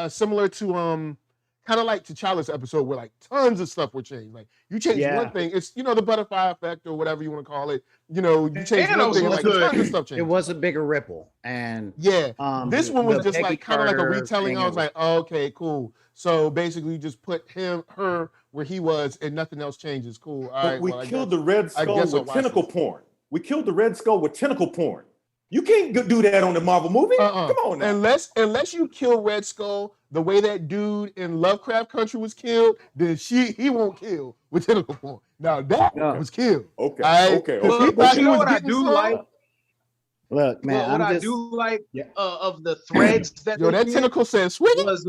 similar to kind of like T'Challa's episode where like tons of stuff were changed. Like you change one thing, it's the butterfly effect or whatever you want to call it. You change one thing, like tons of stuff changed. It was a bigger ripple, and this one was just like kind of like a retelling. I was like, oh, okay, cool. So basically, you just put her where he was, and nothing else changes. Cool. All right. We killed the Red Skull with tentacle porn. We killed the Red Skull with tentacle porn. You can't do that on the Marvel movie. Come on now. Unless you kill Red Skull the way that dude in Lovecraft Country was killed, then he won't kill with tentacle form. Now that was killed. Okay. But you know what I do like? Look, man, what I do like of the threads that that tentacle says swing was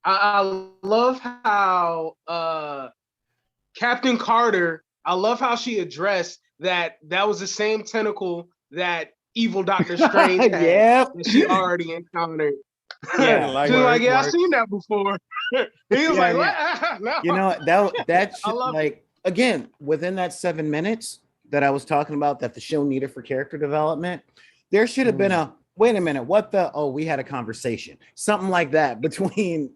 I love how Captain Carter, I love how she addressed that was the same tentacle that evil Doctor Strange had that she already encountered. Yeah, I've seen that before. He was what? No. You know, that should, like, again, within that 7 minutes that I was talking about that the show needed for character development, there should have been a wait a minute, we had a conversation, something like that between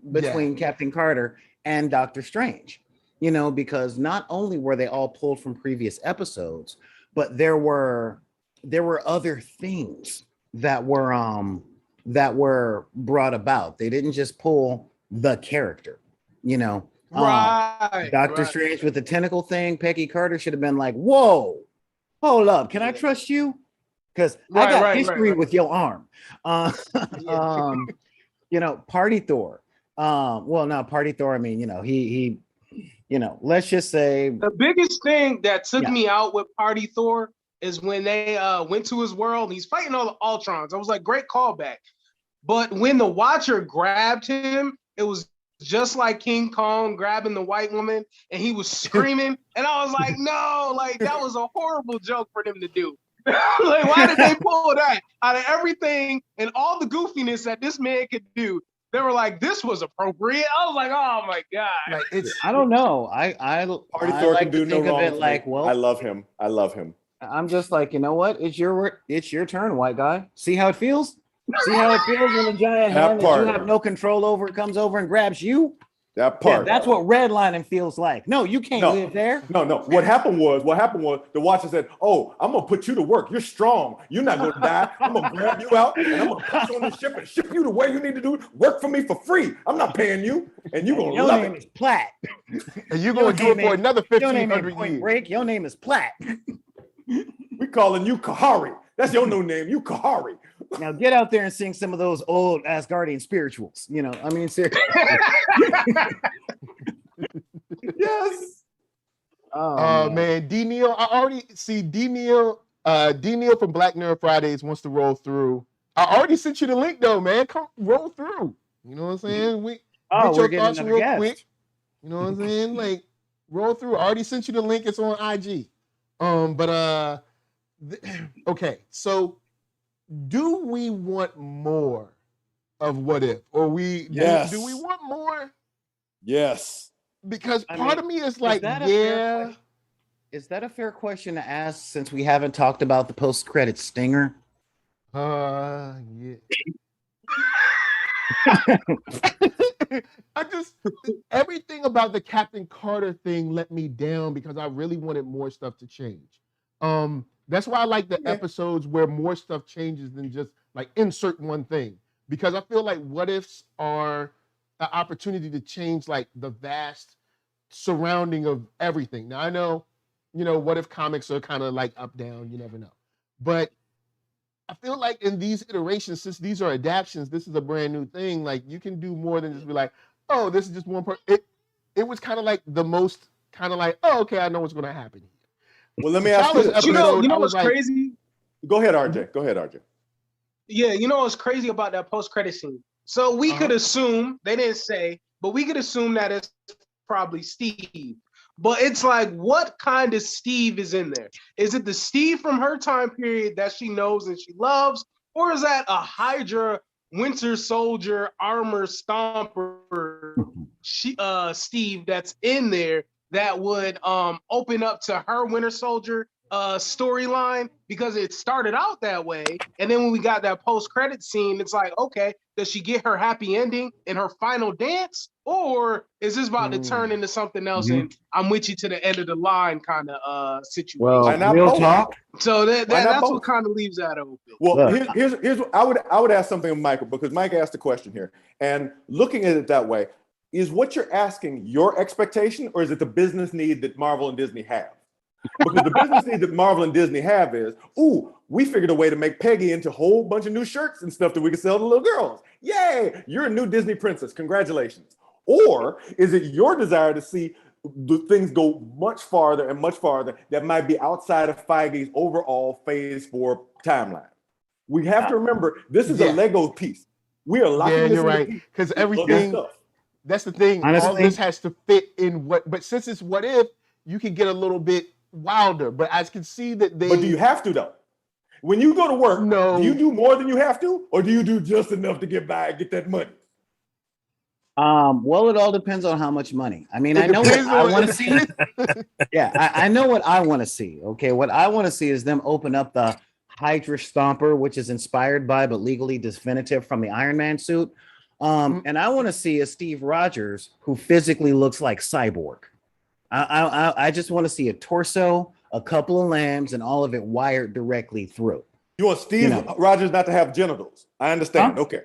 Captain Carter and Doctor Strange, you know, because not only were they all pulled from previous episodes, but there were other things that were brought about. They didn't just pull the character, you know. Doctor Strange with the tentacle thing, Peggy Carter should have been like, whoa, hold up, can I trust you? Because I got history with your arm. You know, Party Thor. Party Thor, I mean, you know, he you know, let's just say the biggest thing that took me out with Party Thor is when they went to his world and he's fighting all the Ultrons. I was like, great callback. But when the Watcher grabbed him, it was just like King Kong grabbing the white woman, and he was screaming. And I was like, no, like that was a horrible joke for them to do. Like, why did they pull that out of everything and all the goofiness that this man could do? They were like, this was appropriate. I was like, oh my god. Like, I don't know. I Party Thor like can do to think no of wrong. it like, well, I love him. I'm just like, you know what? It's your turn, white guy. See how it feels? See how it feels when a giant hand that you have no control over comes over and grabs you? That part. Yeah, that's what redlining feels like. No, you can't live there. No. What happened was the Watcher said, oh, I'm going to put you to work. You're strong. You're not going to die. I'm going to grab you out and I'm going to put you on the ship and ship you to where you need to do. Work for me for free. I'm not paying you. And you're going to love it. Your name is Platt. And you're going to do it for another 1,500 years. Break. Your name is Platt. We calling you Kahari. That's your new name. You Kahari. Now get out there and sing some of those old Asgardian spirituals. You know, I mean, seriously. Yes. Oh man, D Neil. I already see D Neil. D Neil from Black Nerd Fridays wants to roll through. I already sent you the link though, man. Come roll through. You know what I'm saying? We're getting another guest. Quick. You know what I'm saying? Like roll through. I already sent you the link. It's on IG. Okay, so do we want more of What If? Or do we want more? Yes. Because part of me is like, is that a fair question to ask since we haven't talked about the post-credit stinger? Yeah. Everything about the Captain Carter thing let me down because I really wanted more stuff to change. That's why I like the episodes where more stuff changes than just like insert one thing. Because I feel like what ifs are an opportunity to change like the vast surrounding of everything. Now I know, you know, what if comics are kind of like up, down, you never know. But I feel like in these iterations, since these are adaptions, this is a brand new thing. Like you can do more than just be like, oh, this is just one part. It was kind of like the most kind of like, oh, okay, I know what's going to happen here. Well, let me ask you this. You know what's crazy? Go ahead, RJ. Yeah, you know what's crazy about that post-credit scene? So we could assume, they didn't say, but we could assume that it's probably Steve. But it's like, what kind of Steve is in there? Is it the Steve from her time period that she knows and she loves? Or is that a Hydra Winter Soldier armor stomper Steve that's in there that would open up to her Winter Soldier storyline? Because it started out that way, and then when we got that post-credit scene, it's like, okay, does she get her happy ending in her final dance, or is this about to turn into something else? And I'm with you to the end of the line kind of situation. Well, real talk. So that's what kind of leaves that open. Well, here's what I would ask something of Michael, because Mike asked a question here, and looking at it that way, is what you're asking your expectation, or is it the business need that Marvel and Disney have? Because the business needs that Marvel and Disney have is, ooh, we figured a way to make Peggy into a whole bunch of new shirts and stuff that we can sell to little girls. Yay, you're a new Disney princess. Congratulations. Or is it your desire to see the things go much farther and much farther that might be outside of Feige's overall phase 4 timeline? We have to remember, this is a Lego piece. We are locking this you're right. Because everything, that's the thing. Honestly, all this has to fit in what, but since it's what if, you can get a little bit wilder. But I can see that they. But do you have to though? When you go to work, no. Do you do more than you have to, or do you do just enough to get by and get that money? Well, it all depends on how much money. I mean, I know what I want to see. Yeah, I know what I want to see. Okay, what I want to see is them open up the Hydra Stomper, which is inspired by but legally definitive from the Iron Man suit. And I want to see a Steve Rogers who physically looks like Cyborg. I just want to see a torso, a couple of lambs, and all of it wired directly through. You want Steve Rogers not to have genitals? I understand. Huh? Okay.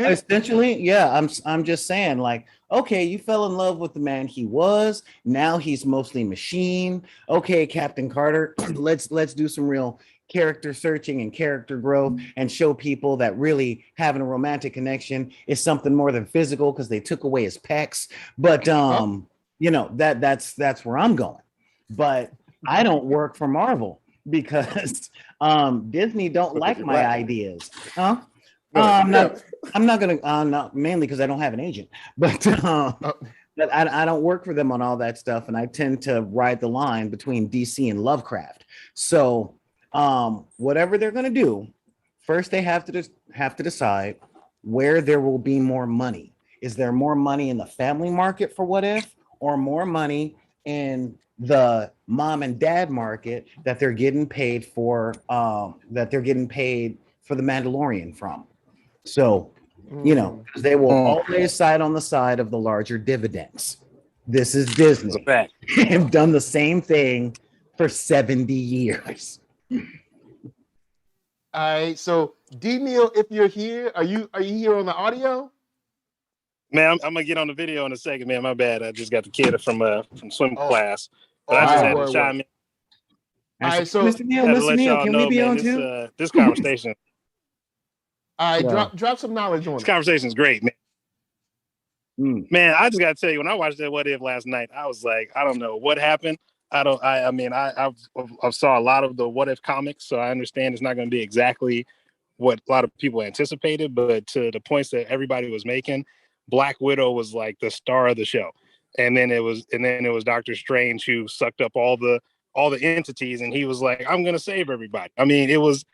Essentially, yeah. I'm just saying, like, okay, you fell in love with the man he was. Now he's mostly machine. Okay, Captain Carter, let's do some real character searching and character growth and show people that really having a romantic connection is something more than physical because they took away his pecs. But you know, that's where I'm going. But I don't work for Marvel because Disney don't like my ideas. I'm not gonna mainly because I don't have an agent, but I don't work for them on all that stuff, and I tend to ride the line between DC and Lovecraft. So whatever they're gonna do, first they have to decide where there will be more money. Is there more money in the family market for What If, or more money in the mom and dad market that they're getting paid for? That they're getting paid for the Mandalorian from. So, you know, they will always side on the side of the larger dividends. This is Disney. They've done the same thing for 70 years. All right, so D Neil, if you're here, are you here on the audio? Man, I'm gonna get on the video in a second, man. My bad. I just got the kid from swim class, but I just had to chime in. All right, so Mr. Neil, can we be on too? This conversation. All right, drop some knowledge on this conversation is great, man. Man, I just gotta tell you, when I watched that What If last night, I was like, I don't know what happened. I mean, I saw a lot of the What If comics, so I understand it's not going to be exactly what a lot of people anticipated, but to the points that everybody was making, Black Widow was like the star of the show, and then it was Doctor Strange who sucked up all the entities, and he was like, I'm going to save everybody. I mean, it was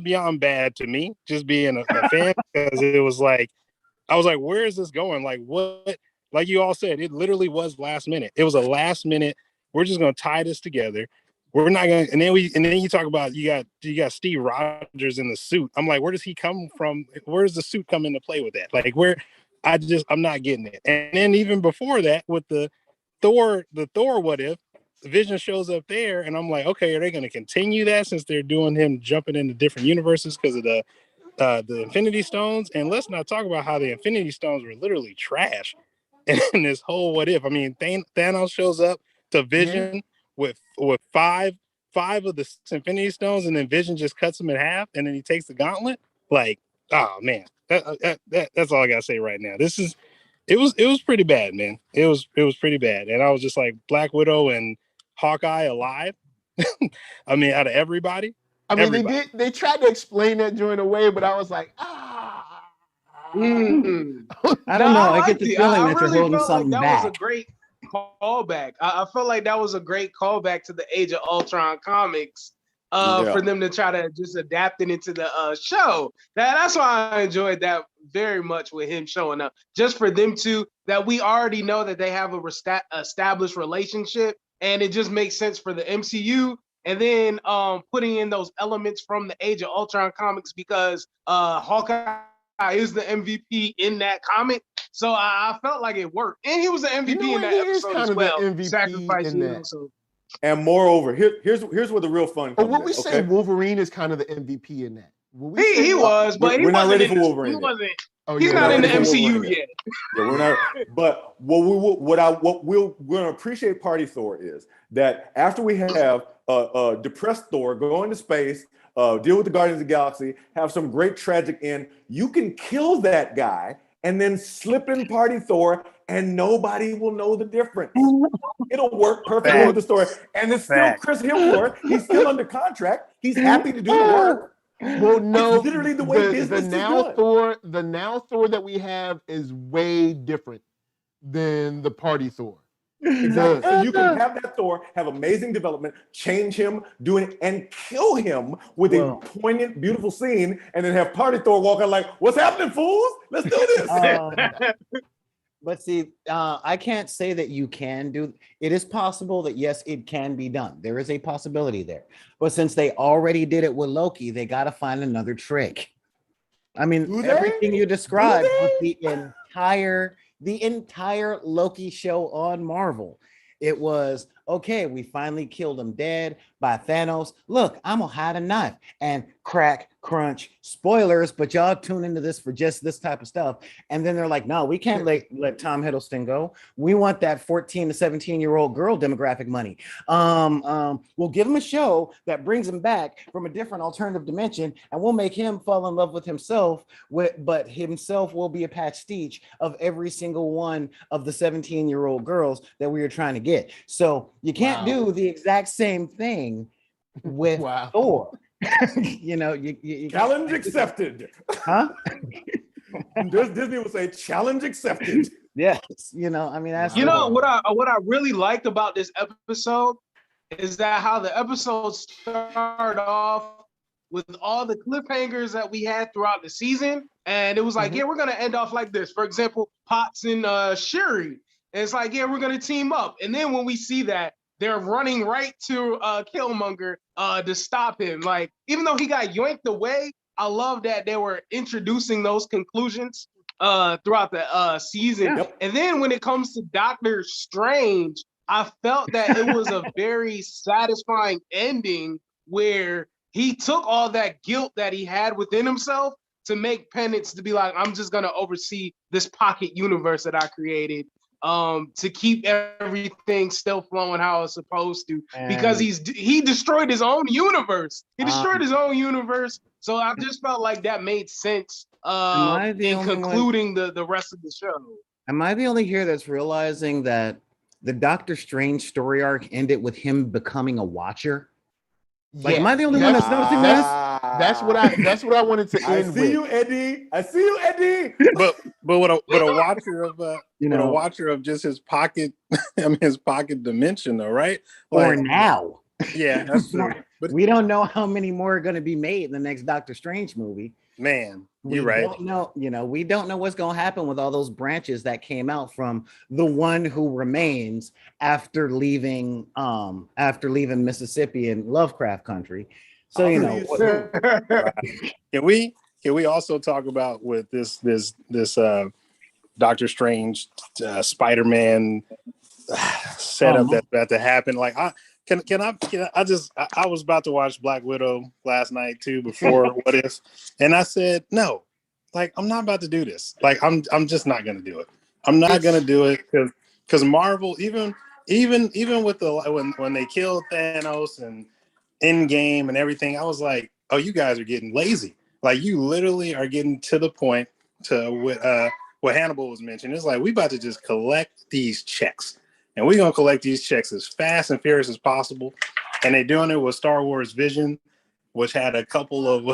beyond bad to me, just being a fan, because it was like, I was like, where is this going? Like, what? Like you all said, it literally was last minute. It was a last minute. We're just going to tie this together. We're not going to, and then you talk about, you got Steve Rogers in the suit. I'm like, where does he come from? Where does the suit come into play with that? Like, I'm not getting it. And then even before that, with the Thor What If, Vision shows up there, and I'm like, okay, are they going to continue that since they're doing him jumping into different universes because of the Infinity Stones? And let's not talk about how the Infinity Stones were literally trash in this whole What If. I mean, Thanos shows up to Vision with five of the 6 Infinity Stones, and then Vision just cuts him in half, and then he takes the gauntlet. Like, oh man, that's all I gotta say right now. It was pretty bad, man. It was pretty bad, and I was just like, Black Widow and Hawkeye alive. I mean, out of everybody. I mean, they tried to explain that during the way, but I was like, I don't know. I get the feeling that you're holding something back. That was a great callback. I felt like that was a great callback to the Age of Ultron comics for them to try to just adapt it into the show. That's why I enjoyed that very much with him showing up. Just for them that we already know that they have a established relationship, and it just makes sense for the MCU. And then putting in those elements from the Age of Ultron comics, because Hawkeye is the MVP in that comic. So I felt like it worked. And he was the MVP in that episode as well. Sacrificing him. And moreover, here's where the real fun comes in. What we say, Wolverine is kind of the MVP in that. He was, but he we're not wasn't ready in for the, Wolverine he yet. wasn't. Oh, He's yeah, not we're in the ready for MCU Wolverine yet. Yeah, we're not. But we're gonna appreciate Party Thor is that after we have depressed Thor go into space, deal with the Guardians of the Galaxy, have some great tragic end, you can kill that guy and then slip in Party Thor, and nobody will know the difference. It'll work perfectly with the story, and it's still Chris Hemsworth. He's still under contract. He's happy to do the work. Well, no, it's literally the way business is done. The now Thor that we have is way different than the Party Thor. Exactly. So you can have that Thor have amazing development, change him, and kill him with a poignant, beautiful scene, and then have Party Thor walk out like, "What's happening, fools? Let's do this." But see, I can't say that you can do. It is possible that yes, it can be done. There is a possibility there. But since they already did it with Loki, they got to find another trick. I mean, everything you described was the entire Loki show on Marvel. It was, okay, we finally killed him dead by Thanos. Look, I'm gonna hide a knife and crack, crunch, spoilers, but y'all tune into this for just this type of stuff. And then they're like, no, we can't let Tom Hiddleston go. We want that 14 to 17-year-old girl demographic money. We'll give him a show that brings him back from a different alternative dimension, and we'll make him fall in love with himself, but himself will be a pastiche of every single one of the 17-year-old girls that we were trying to get. So you can't do the exact same thing with Thor. you challenge accepted. Huh? Disney would say challenge accepted. Yes, I mean, that's what I really liked about this episode is that how the episode started off with all the cliffhangers that we had throughout the season, and it was like, yeah, we're gonna end off like this. For example, Potts and Shuri, and it's like, yeah, we're gonna team up, and then when we see that, they're running right to Killmonger to stop him. Like, even though he got yoinked away, I love that they were introducing those conclusions throughout the season. Yep. And then when it comes to Doctor Strange, I felt that it was a very satisfying ending where he took all that guilt that he had within himself to make penance, to be like, I'm just going to oversee this pocket universe that I created. To keep everything still flowing how it's supposed to, because he destroyed his own universe. He destroyed his own universe. So I just felt like that made sense in concluding the rest of the show. Am I the only here that's realizing that the Doctor Strange story arc ended with him becoming a Watcher? Like, am I the only one that's noticing this? That's what I wanted to end with. I see you, Eddie. But with a watcher of a watcher of just his pocket, his pocket dimension, though, right? Like, or now. Yeah, that's true. But we don't know how many more are going to be made in the next Doctor Strange movie. Man, you're right. We don't know what's going to happen with all those branches that came out from the one who remains after leaving Mississippi and Lovecraft country. So can we also talk about with this Doctor Strange Spider-Man setup that's about to happen? Like, I was about to watch Black Widow last night too before What If, and I said no, like, I'm not about to do this. Like, I'm just not gonna do it. I'm not gonna do it because Marvel, even with when they killed Thanos and Endgame and everything, I was like, oh, you guys are getting lazy. Like, you literally are getting to the point to what Hannibal was mentioning. It's like, we about to just collect these checks. And we're gonna collect these checks as fast and furious as possible. And they're doing it with Star Wars Vision, which had a couple of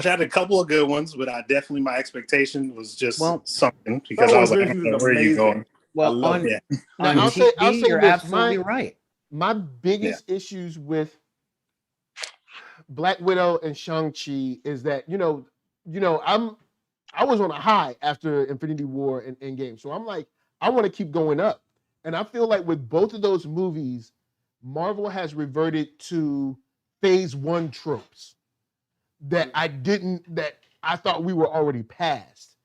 good ones, but my expectation was just something, because I was like, where are you going? Well, I'll say you're this, absolutely right. My biggest issues with Black Widow and Shang-Chi is that, I was on a high after Infinity War and Endgame. So I'm like, I want to keep going up. And I feel like with both of those movies, Marvel has reverted to phase one tropes that I thought we were already past.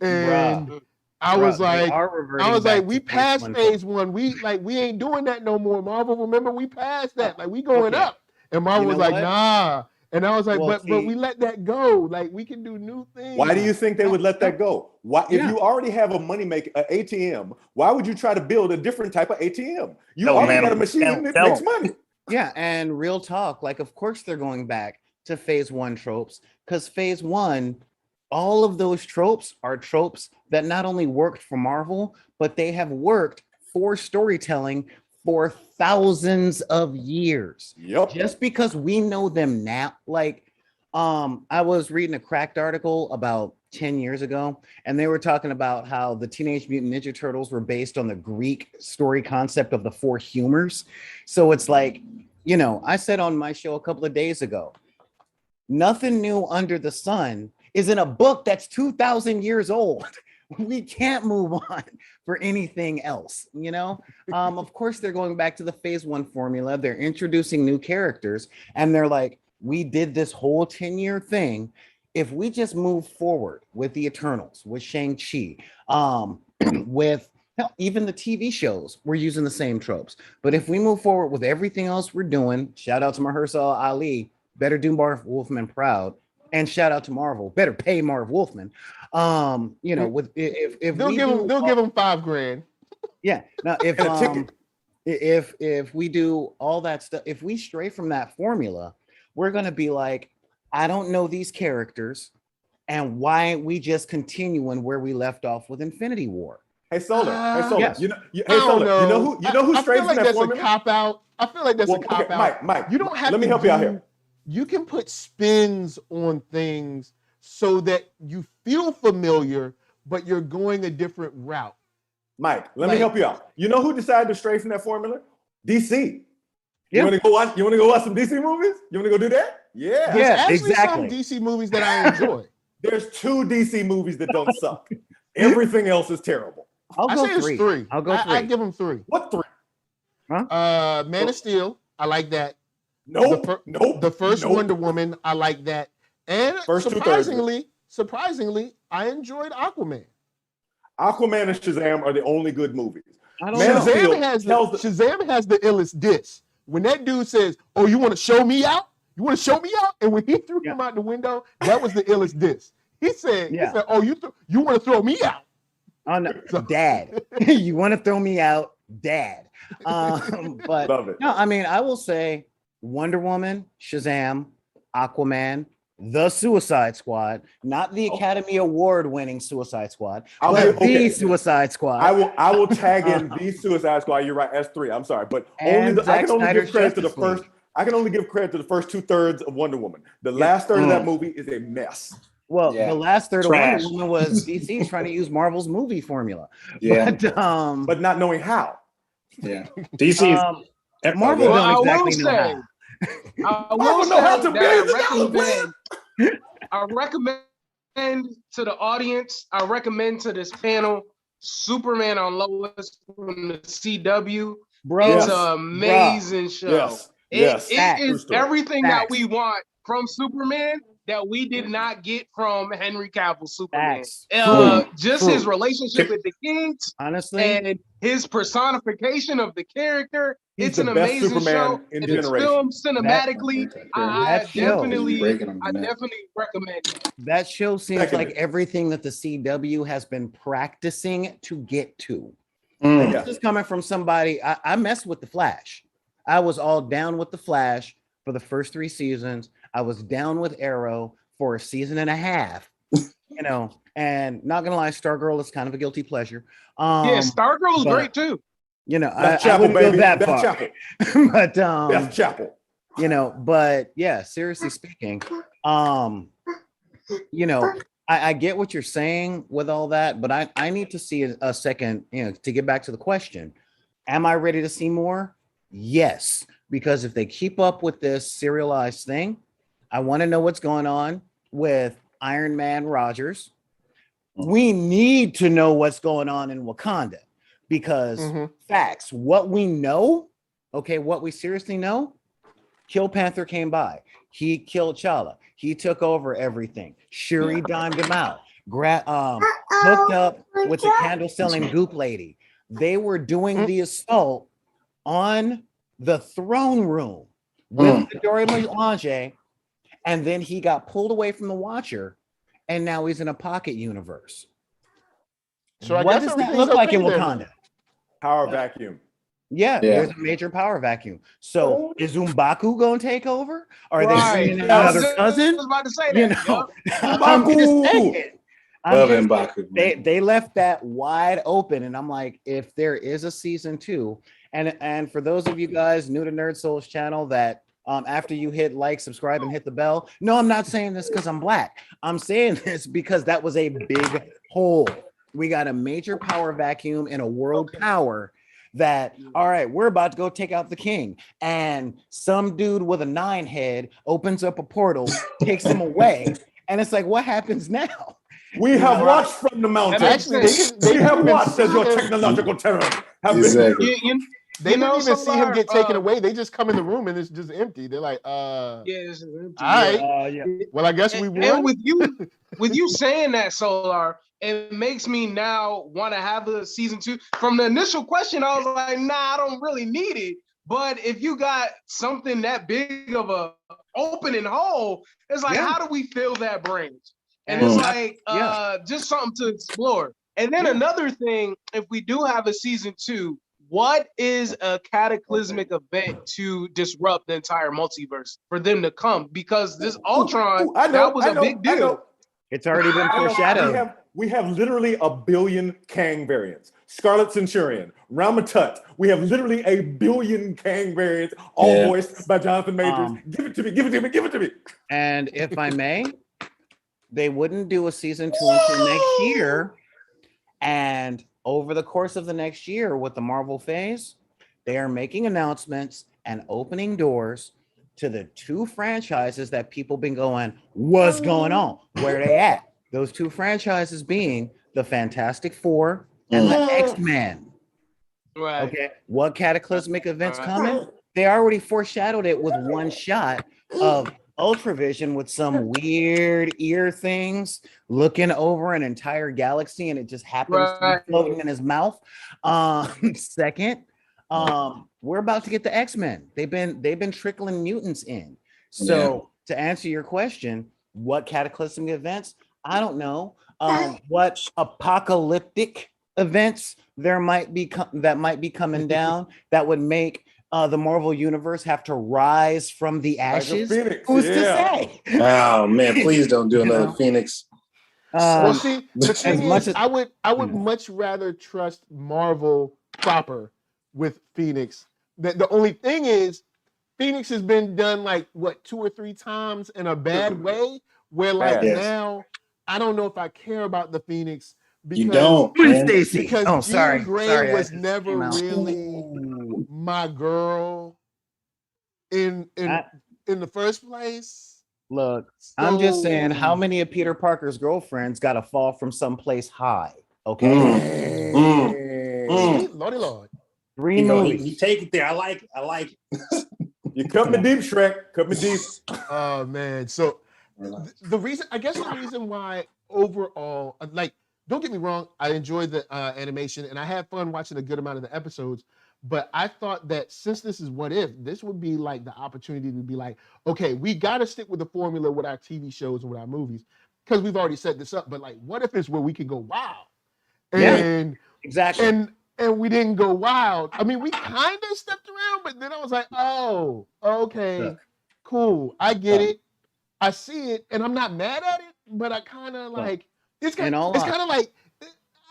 And I was like, we passed phase one. We ain't doing that no more, Marvel. Remember, we passed that. Like, we going up. And Marvel was like, nah. And I was like, Well, but we let that go. Like we can do new things. Why do you think they would let that go? Why, if you already have a money maker, an ATM, why would you try to build a different type of ATM? You already got a machine that makes money. Yeah, and real talk, like of course they're going back to phase 1 tropes, because phase 1, all of those tropes are tropes that not only worked for Marvel, but they have worked for storytelling for thousands of years. Yep. Just because we know them now, like I was reading a Cracked article about 10 years ago, and they were talking about how the Teenage Mutant Ninja Turtles were based on the Greek story concept of the 4 humors. So it's like, you know, I said on my show a couple of days ago, nothing new under the sun is in a book that's 2,000 years old. We can't move on for anything else, you know? Of course, they're going back to the phase 1 formula. They're introducing new characters, and they're like, we did this whole 10-year thing. If we just move forward with the Eternals, with Shang-Chi, with hell, even the TV shows, we're using the same tropes. But if we move forward with everything else we're doing, shout out to Mahershala Ali, better do Marv Wolfman proud. And shout out to Marvel, better pay Marv Wolfman. You know, with if they'll give him $5,000. Yeah. Now if we do all that stuff, if we stray from that formula, we're gonna be like, I don't know these characters, and why we just continuing where we left off with Infinity War. Hey Solar, yes. you know who strayed from that formula? A cop out. I feel like that's a cop out. Mike, you don't have let me help you out here. You can put spins on things so that you feel familiar, but you're going a different route. Mike, let me help you out. You know who decided to stray from that formula? DC. Yeah. You want to go watch some DC movies? You want to go do that? Yeah. There's actually some DC movies that I enjoy. There's 2 DC movies that don't suck. Everything else is terrible. I'll go say 3. It's 3. I'll go 3. I give them 3. What 3? Huh? Man of Steel. I like that. Nope. The first Wonder Woman. I like that. And First surprisingly, I enjoyed Aquaman. Aquaman and Shazam are the only good movies. Shazam has the illest diss. When that dude says, "Oh, you want to show me out? You want to show me out?" And when he threw him out the window, that was the illest diss. He said, "Oh, you want to throw me out?" Oh no, Dad, you want to throw me out, Dad? But Love it. No, I mean, I will say Wonder Woman, Shazam, Aquaman, the Suicide Squad, not the Academy Award winning Suicide Squad, but the Suicide Squad. I will tag in the Suicide Squad. You're right, S3. I'm sorry, but I can only give credit to the first. I can only give credit to the first 2/3 of Wonder Woman. The last third of that movie is a mess. Well, the last third of Wonder Woman was DC trying to use Marvel's movie formula. Yeah, but not knowing how. Yeah, DC. Marvel don't exactly know how. I will know how to I recommend to the audience, I recommend to this panel, Superman on Lois from the CW. Bro, it's an amazing show. Yes. It is everything that we want from Superman that we did not get from Henry Cavill Superman. His relationship with the kids, honestly, and his personification of the character. He's it's an amazing Superman show. In it's filmed cinematically. I definitely recommend it. That show seems like everything that the CW has been practicing to get to. This is coming from somebody. I messed with the Flash. I was all down with the Flash for the first 3 seasons. I was down with Arrow for a season and a half, you know, and not gonna lie, Stargirl is kind of a guilty pleasure. Stargirl is great too. You know, I wouldn't go that far. But Beth Chapel. You know, but yeah, seriously speaking, you know, I get what you're saying with all that, but I need to see a second, you know, to get back to the question. Am I ready to see more? Yes, because if they keep up with this serialized thing, I want to know what's going on with Iron Man Rogers. We need to know what's going on in Wakanda because facts, what we know, what we seriously know, Kill Panther came by. He killed T'Challa. He took over everything. Shuri dimed him out. Hooked up with the candle selling goop lady. They were doing the assault on the throne room with the Dora Milaje, and then he got pulled away from the Watcher, and now he's in a pocket universe. So I what guess does that everything's look like in okay then. Wakanda? Power vacuum. Yeah, Yeah. there's a major power vacuum. So is M'Baku going to take over? Are they Right. bringing in I was another cousin? about to say that. You know, Yup. I'm just saying. Love M'Baku, man. They left that wide open, and I'm like, if there is a season 2, and for those of you guys new to NERDSoul's channel that after you hit like, subscribe, and hit the bell. No, I'm not saying this because I'm black. I'm saying this because that was a big hole. We got a major power vacuum in a world power that, all right, we're about to go take out the king. And some dude with a 9 head opens up a portal, takes him away. And it's like, what happens now? We have watched from the mountain. Actually, We have watched as your technological terror have been. Exactly. They don't even see him get taken away. away. They just come in the room and it's just empty. They're like, Yeah, it's empty. all right. Yeah. Well, I guess we And won. with you saying that, Solar, it makes me now want to have a season 2. From the initial question, I was like, nah, I don't really need it. But if you got something that big of a opening hole, it's like, how do we fill that brings? And it's like, just something to explore. And then another thing, if we do have a season 2, what is a cataclysmic event to disrupt the entire multiverse for them to come? Because this Ultron, that was a big deal. It's already been foreshadowed. We have literally a billion Kang variants. Scarlet Centurion, Ramatut. We have literally a billion Kang variants, all voiced by Jonathan Majors. Give it to me, give it to me, give it to me. And if I may, they wouldn't do a season 2 until next year. And over the course of the next year with the Marvel phase, they are making announcements and opening doors to the 2 franchises that people been going, what's going on? Where are they at? Those 2 franchises being the Fantastic Four and the X-Men. Right. Okay. What cataclysmic events coming? They already foreshadowed it with one shot of Ultravision with some weird ear things looking over an entire galaxy, and it just happens to be floating in his mouth. Second, we're about to get the X-Men. They've been trickling mutants in. So to answer your question, what cataclysmic events? I don't know. What apocalyptic events there might be that might be coming down that would make the Marvel universe have to rise from the ashes? Phoenix, Who's to say? Oh man, please don't do another Phoenix. Well, see, the thing much is, as- I would much rather trust Marvel proper with Phoenix. The only thing is, Phoenix has been done like what 2 or 3 times in a bad way, where like now I don't know if I care about the Phoenix because You don't. Stacy. because Oh, Jean sorry. Grey Sorry, I was just never came out. really my girl in the first place. Look, I'm just saying, So- how many of Peter Parker's girlfriends got to fall from someplace high? Okay, Lordy Lord. 3 He movies. take it there. I like it. You cut me deep, Shrek. Cut me deep. Oh man. So the reason why overall, like, don't get me wrong, I enjoyed the animation and I had fun watching a good amount of the episodes, but I thought that since this is What If, this would be like the opportunity to be like, okay, we got to stick with the formula with our TV shows and with our movies because we've already set this up, but like, what if it's where we can go wild? And Exactly. and we didn't go wild. I mean, we kind of stepped around, but then I was like, oh, okay, Look. cool. I get it. I see it, and I'm not mad at it, but I kind of like, it's kind of like,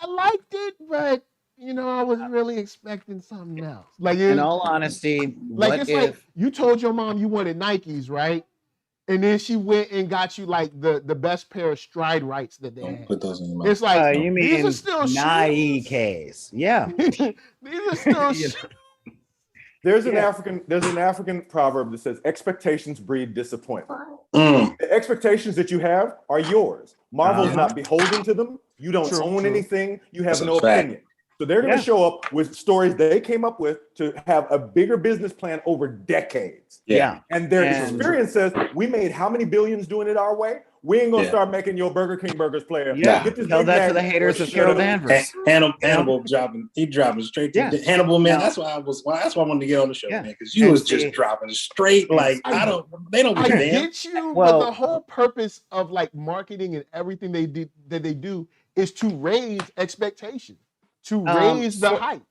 I liked it, but you know, I was really expecting something else. Like, In all honesty, like what it's if like you told your mom you wanted Nikes, right? And then she went and got you like the best pair of Stride Rights that they Don't had. put those in your mouth. It's like you these mean are still Nike shoes. case? Yeah. These are still shoes. There's an African proverb that says expectations breed disappointment. Mm. The expectations that you have are yours. Marvel is not beholden to them. You don't True, own true. anything. You have That's a no fact. opinion. So they're going to show up with stories they came up with to have a bigger business plan over decades. Yeah. And their And- experience says, we made how many billions doing it our way? we ain't gonna Yeah. start making your Burger King burgers, player. Yeah, Get this tell Big that Mac to the haters or of shut Carol it up. Danvers. Hannibal dropping straight to Yeah. Hannibal, man. Now- That's why I wanted to get on the show, Yeah. man, because you And was see- just dropping straight like I they don't I give a damn. get you, Well- but the whole purpose of like marketing and everything they do is to raise expectation, to raise the hype.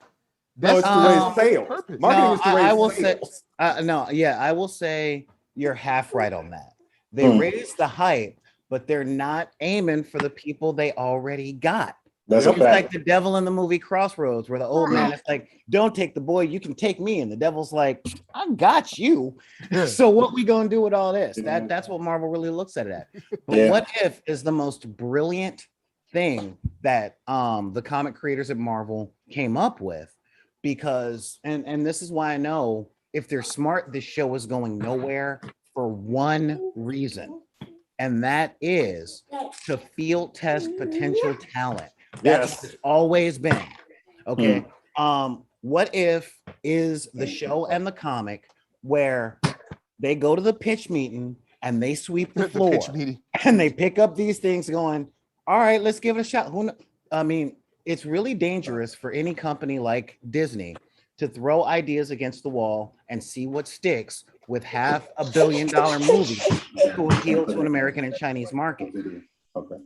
No, it's to the raise whole sales. purpose. Marketing is to raise I will sales. say, I will say you're half right on that. They raise the hype, but they're not aiming for the people they already got. That's It's a fact. like the devil in the movie Crossroads, where the old man is like, "Don't take the boy, you can take me," and the devil's like, "I got you." So what we gonna do with all this? That's what Marvel really looks at it at. But Yeah. what if is the most brilliant thing that the comic creators at Marvel came up with, because and this is why I know if they're smart, this show is going nowhere for one reason, and that is to field test potential talent. That's what it's always been. Okay. What if is the show and the comic where they go to the pitch meeting and they sweep the floor pitch meeting. and they pick up these things going, all right, let's give it a shot. I mean, it's really dangerous for any company like Disney to throw ideas against the wall and see what sticks with $500 million movie to appeal to an American and Chinese market. Okay.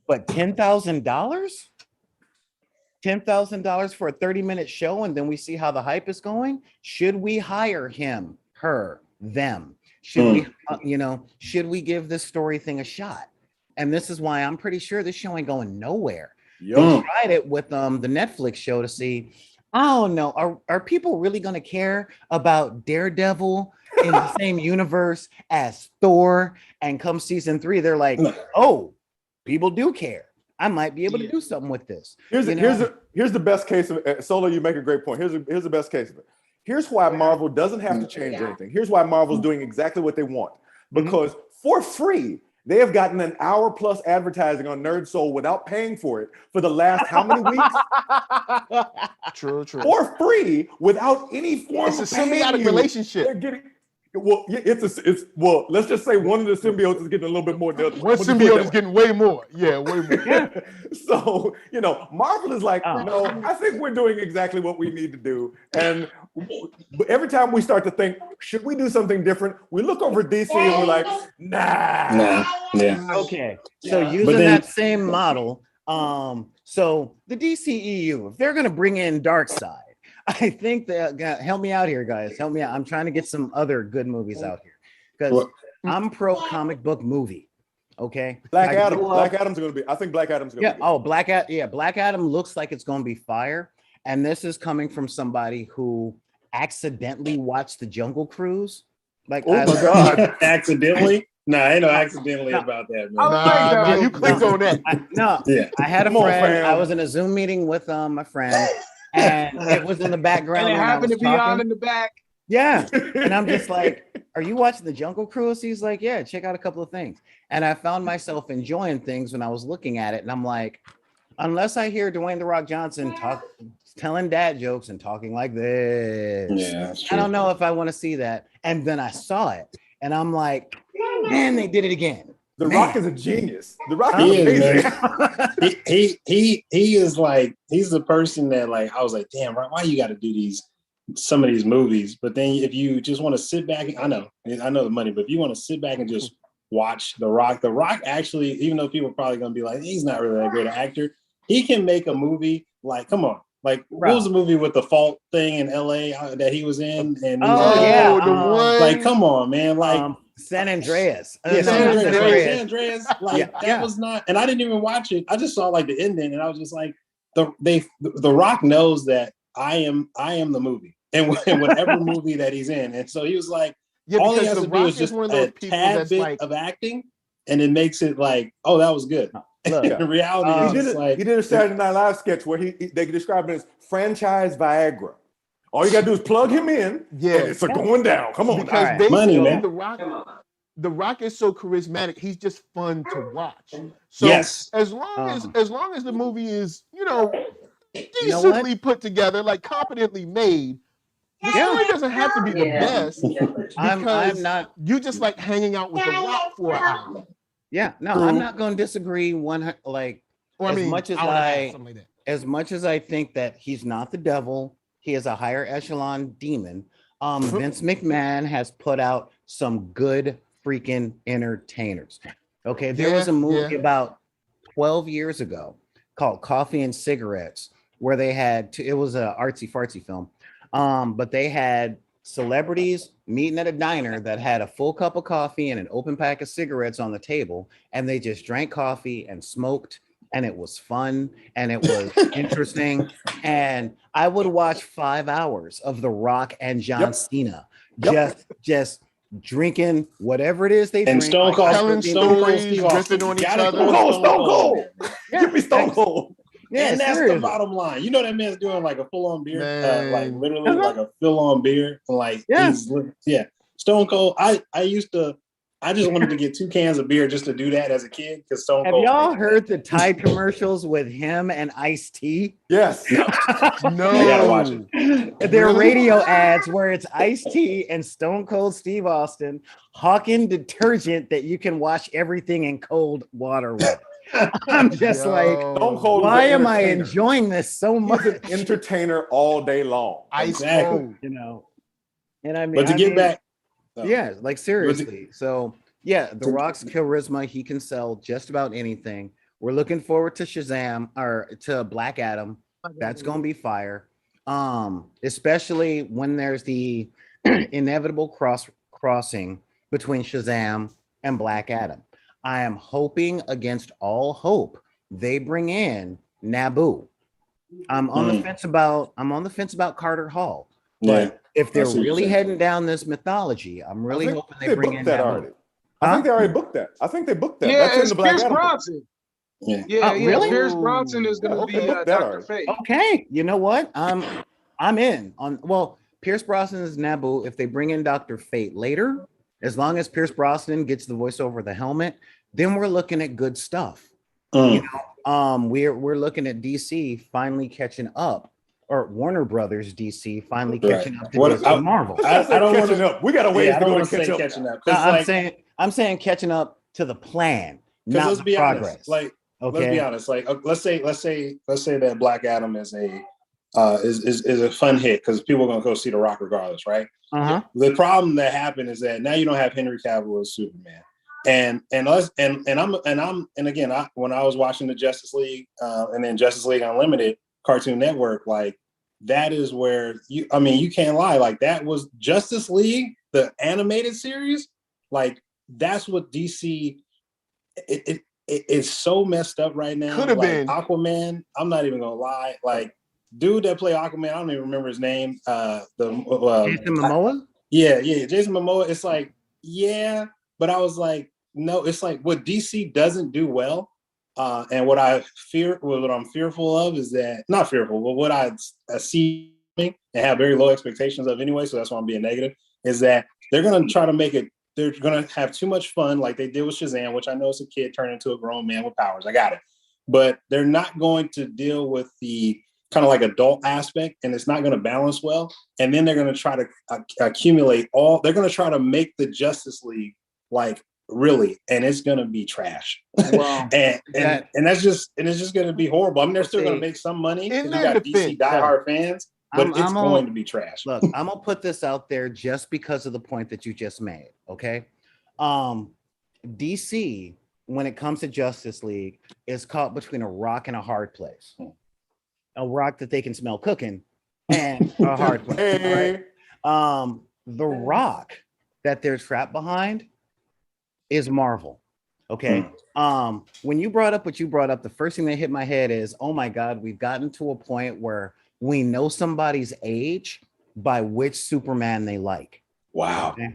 But $10,000? $10,000 for a 30-minute show, and then we see how the hype is going? Should we hire him, her, them? Should we, should we give this story thing a shot? And this is why I'm pretty sure this show ain't going nowhere. They tried it with the Netflix show to see, I don't know, are people really going to care about Daredevil in the same universe as Thor? And come season 3, they're like, oh, people do care. I might be able to do something with this. Here's the best case of it. Solo, you make a great point. Here's the best case of it. Here's why Marvel doesn't have to change anything. Here's why Marvel's doing exactly what they want. Because for free, they have gotten an hour plus advertising on NERDSoul without paying for it for the last how many weeks? True. For free, without any form It's a of paying symbiotic you. relationship. They're getting let's just say one of the symbiotes is getting a little bit more. One symbiote is getting way more. Yeah, way more. So, Marvel is like, no, I think we're doing exactly what we need to do. And every time we start to think, should we do something different? We look over DC and we're like, nah. Yeah. Okay. So using that same model, so the DCEU, if they're going to bring in Darkseid, I think that, help me out here, guys. Help me out. I'm trying to get some other good movies out here because I'm pro comic book movie. Okay. Black Adam's going to be. I think Black Adam's going to be. Oh, Black Adam looks like it's going to be fire. And this is coming from somebody who accidentally watched the Jungle Cruise. Like, oh my God. Accidentally? Nah, ain't no accidentally about that, man. Nah, you clicked on that. I had a friend. I was in a Zoom meeting with my friend. And it was in the background. And it happened to be on in the back. Yeah. And I'm just like, are you watching the Jungle Cruise? He's like, yeah, check out a couple of things. And I found myself enjoying things when I was looking at it. And I'm like, unless I hear Dwayne "The Rock" Johnson telling dad jokes and talking like this, that's true. I don't know if I want to see that. And then I saw it and I'm like, man, they did it again. The Rock is a genius. The Rock is amazing. He is like, he's the person that, like, I was like, damn, why you got to do some of these movies? But then if you just want to sit back, I know the money, but if you want to sit back and just watch The Rock actually, even though people are probably going to be like, he's not really that great an actor, he can make a movie like, come on. Like, what was the movie with the fault thing in LA that he was in? And like, come on, man. Like, San Andreas. San Andreas. Like, that was not, and I didn't even watch it. I just saw like the ending, and I was just like, the Rock knows that I am the movie, and whatever movie that he's in, and so he was like, all he has to do is just a tad bit of acting, and it makes it like, oh, that was good. Look, in reality, he did a Saturday Night Live sketch where they described it as franchise Viagra. All you gotta do is plug him in, and it's going down. Come on, because now. money, man. The Rock is so charismatic. He's just fun to watch. So as long as the movie is, decently put together, like competently made, the story doesn't have to be the best. Because I'm not. You just like hanging out with the Rock for an hour. Yeah, no, True. I'm not going to disagree. Or as much as hour and a half, I something like that. as much as I think that he's not the devil, he is a higher echelon demon. Vince McMahon has put out some good freaking entertainers. Okay, there was a movie about 12 years ago called Coffee and Cigarettes, where they had it was a artsy fartsy film, but they had celebrities meeting at a diner that had a full cup of coffee and an open pack of cigarettes on the table, and they just drank coffee and smoked, and it was fun and it was interesting. And I would watch 5 hours of The Rock and John Cena just drinking whatever it is they And drink. Stone Cold, telling stories, riffing on each other. Stone Cold. Give me Stone Cold. Yeah, And that's seriously. the bottom line. You know that man's doing like a full-on beer, like Man. literally like a full-on beer. Like he's Stone Cold. I just wanted to get 2 cans of beer just to do that as a kid because Stone Have Cold. y'all heard the Tide commercials with him and Ice-T? Yes. No. I gotta watch it. They're radio ads where it's Ice-T and Stone Cold Steve Austin hawking detergent that you can wash everything in cold water with. I'm just like, Stone Cold is why an am I entertainer. enjoying this so He's much? an entertainer all day long. Ice Exactly. cold. You know, and I mean, But to get back, yeah, like seriously. So yeah, The Rock's charisma, he can sell just about anything. We're looking forward to Shazam or to Black Adam. That's gonna be fire. Especially when there's the inevitable crossing between Shazam and Black Adam. I am hoping against all hope they bring in Naboo. I'm on the fence about Carter Hall. But if they're really heading down this mythology, I'm really hoping they bring in that Naboo. already. I think they already booked that. I think they booked that. Yeah, That's in it's the Black Pierce Adam. Bronson. Yeah. Yeah, really? Pierce Bronson is going to Yeah, be okay, that Dr. already. Fate. Okay, you know what? I'm in on. Well, Pierce Brosnan is Naboo. If they bring in Dr. Fate later, as long as Pierce Brosnan gets the voice over the helmet, then we're looking at good stuff. You know, we're looking at DC finally catching up, or Warner Brothers DC finally catching up to Disney Marvel. I don't want Catching to. up. We got to wait Yeah, I to don't go want to to say catch up. catching up. I'm saying catching up to the plan, not let's the be progress. honest. Like, okay, let's be honest. Like, let's say that Black Adam is a fun hit because people are gonna go see The Rock regardless, right? The problem that happened is that now you don't have Henry Cavill as Superman, and when I was watching the Justice League and then Justice League Unlimited Cartoon Network, like that is where you can't lie, like that was Justice League, the animated series, like that's what DC. It's so messed up right now. Could have been Aquaman. I'm not even gonna lie, like. Dude that played Aquaman, I don't even remember his name. Jason Momoa? Yeah, Jason Momoa. It's like, yeah, but I was like, no, it's like what DC doesn't do well. And what I'm fearful of is that, not fearful, but what I see and have very low expectations of anyway, so that's why I'm being negative, is that they're gonna try to make it, they're gonna have too much fun like they did with Shazam, which I know is a kid turned into a grown man with powers. I got it. But they're not going to deal with the kind of like adult aspect, and it's not going to balance well. And then they're going to try to accumulate they're going to try to make the Justice League like really, and it's going to be trash. Well, and it's just going to be horrible. I mean, they're still going to make some money because you got DC diehard fans, but it's going to be trash. Look, I'm gonna put this out there just because of the point that you just made. Okay, DC, when it comes to Justice League, is caught between a rock and a hard place. A rock that they can smell cooking, and a hard place. Right? The rock that they're trapped behind is Marvel. Okay. When you brought up what you brought up, the first thing that hit my head is, oh my God, we've gotten to a point where we know somebody's age by which Superman they like. Wow. Okay?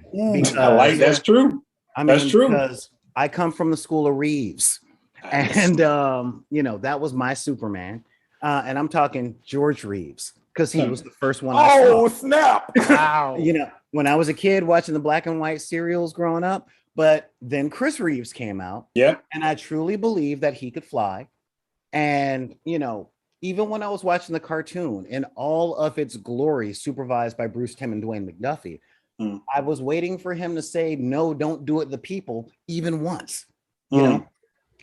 That's true. I mean, that's true. Because I come from the school of Reeves, and that was my Superman. And I'm talking George Reeves because he was the first one. Oh, snap! Wow. When I was a kid watching the black and white serials growing up, but then Chris Reeves came out. Yep. And I truly believe that he could fly. And, even when I was watching the cartoon in all of its glory, supervised by Bruce Timm and Dwayne McDuffie, I was waiting for him to say, no, don't do it, the people, even once. you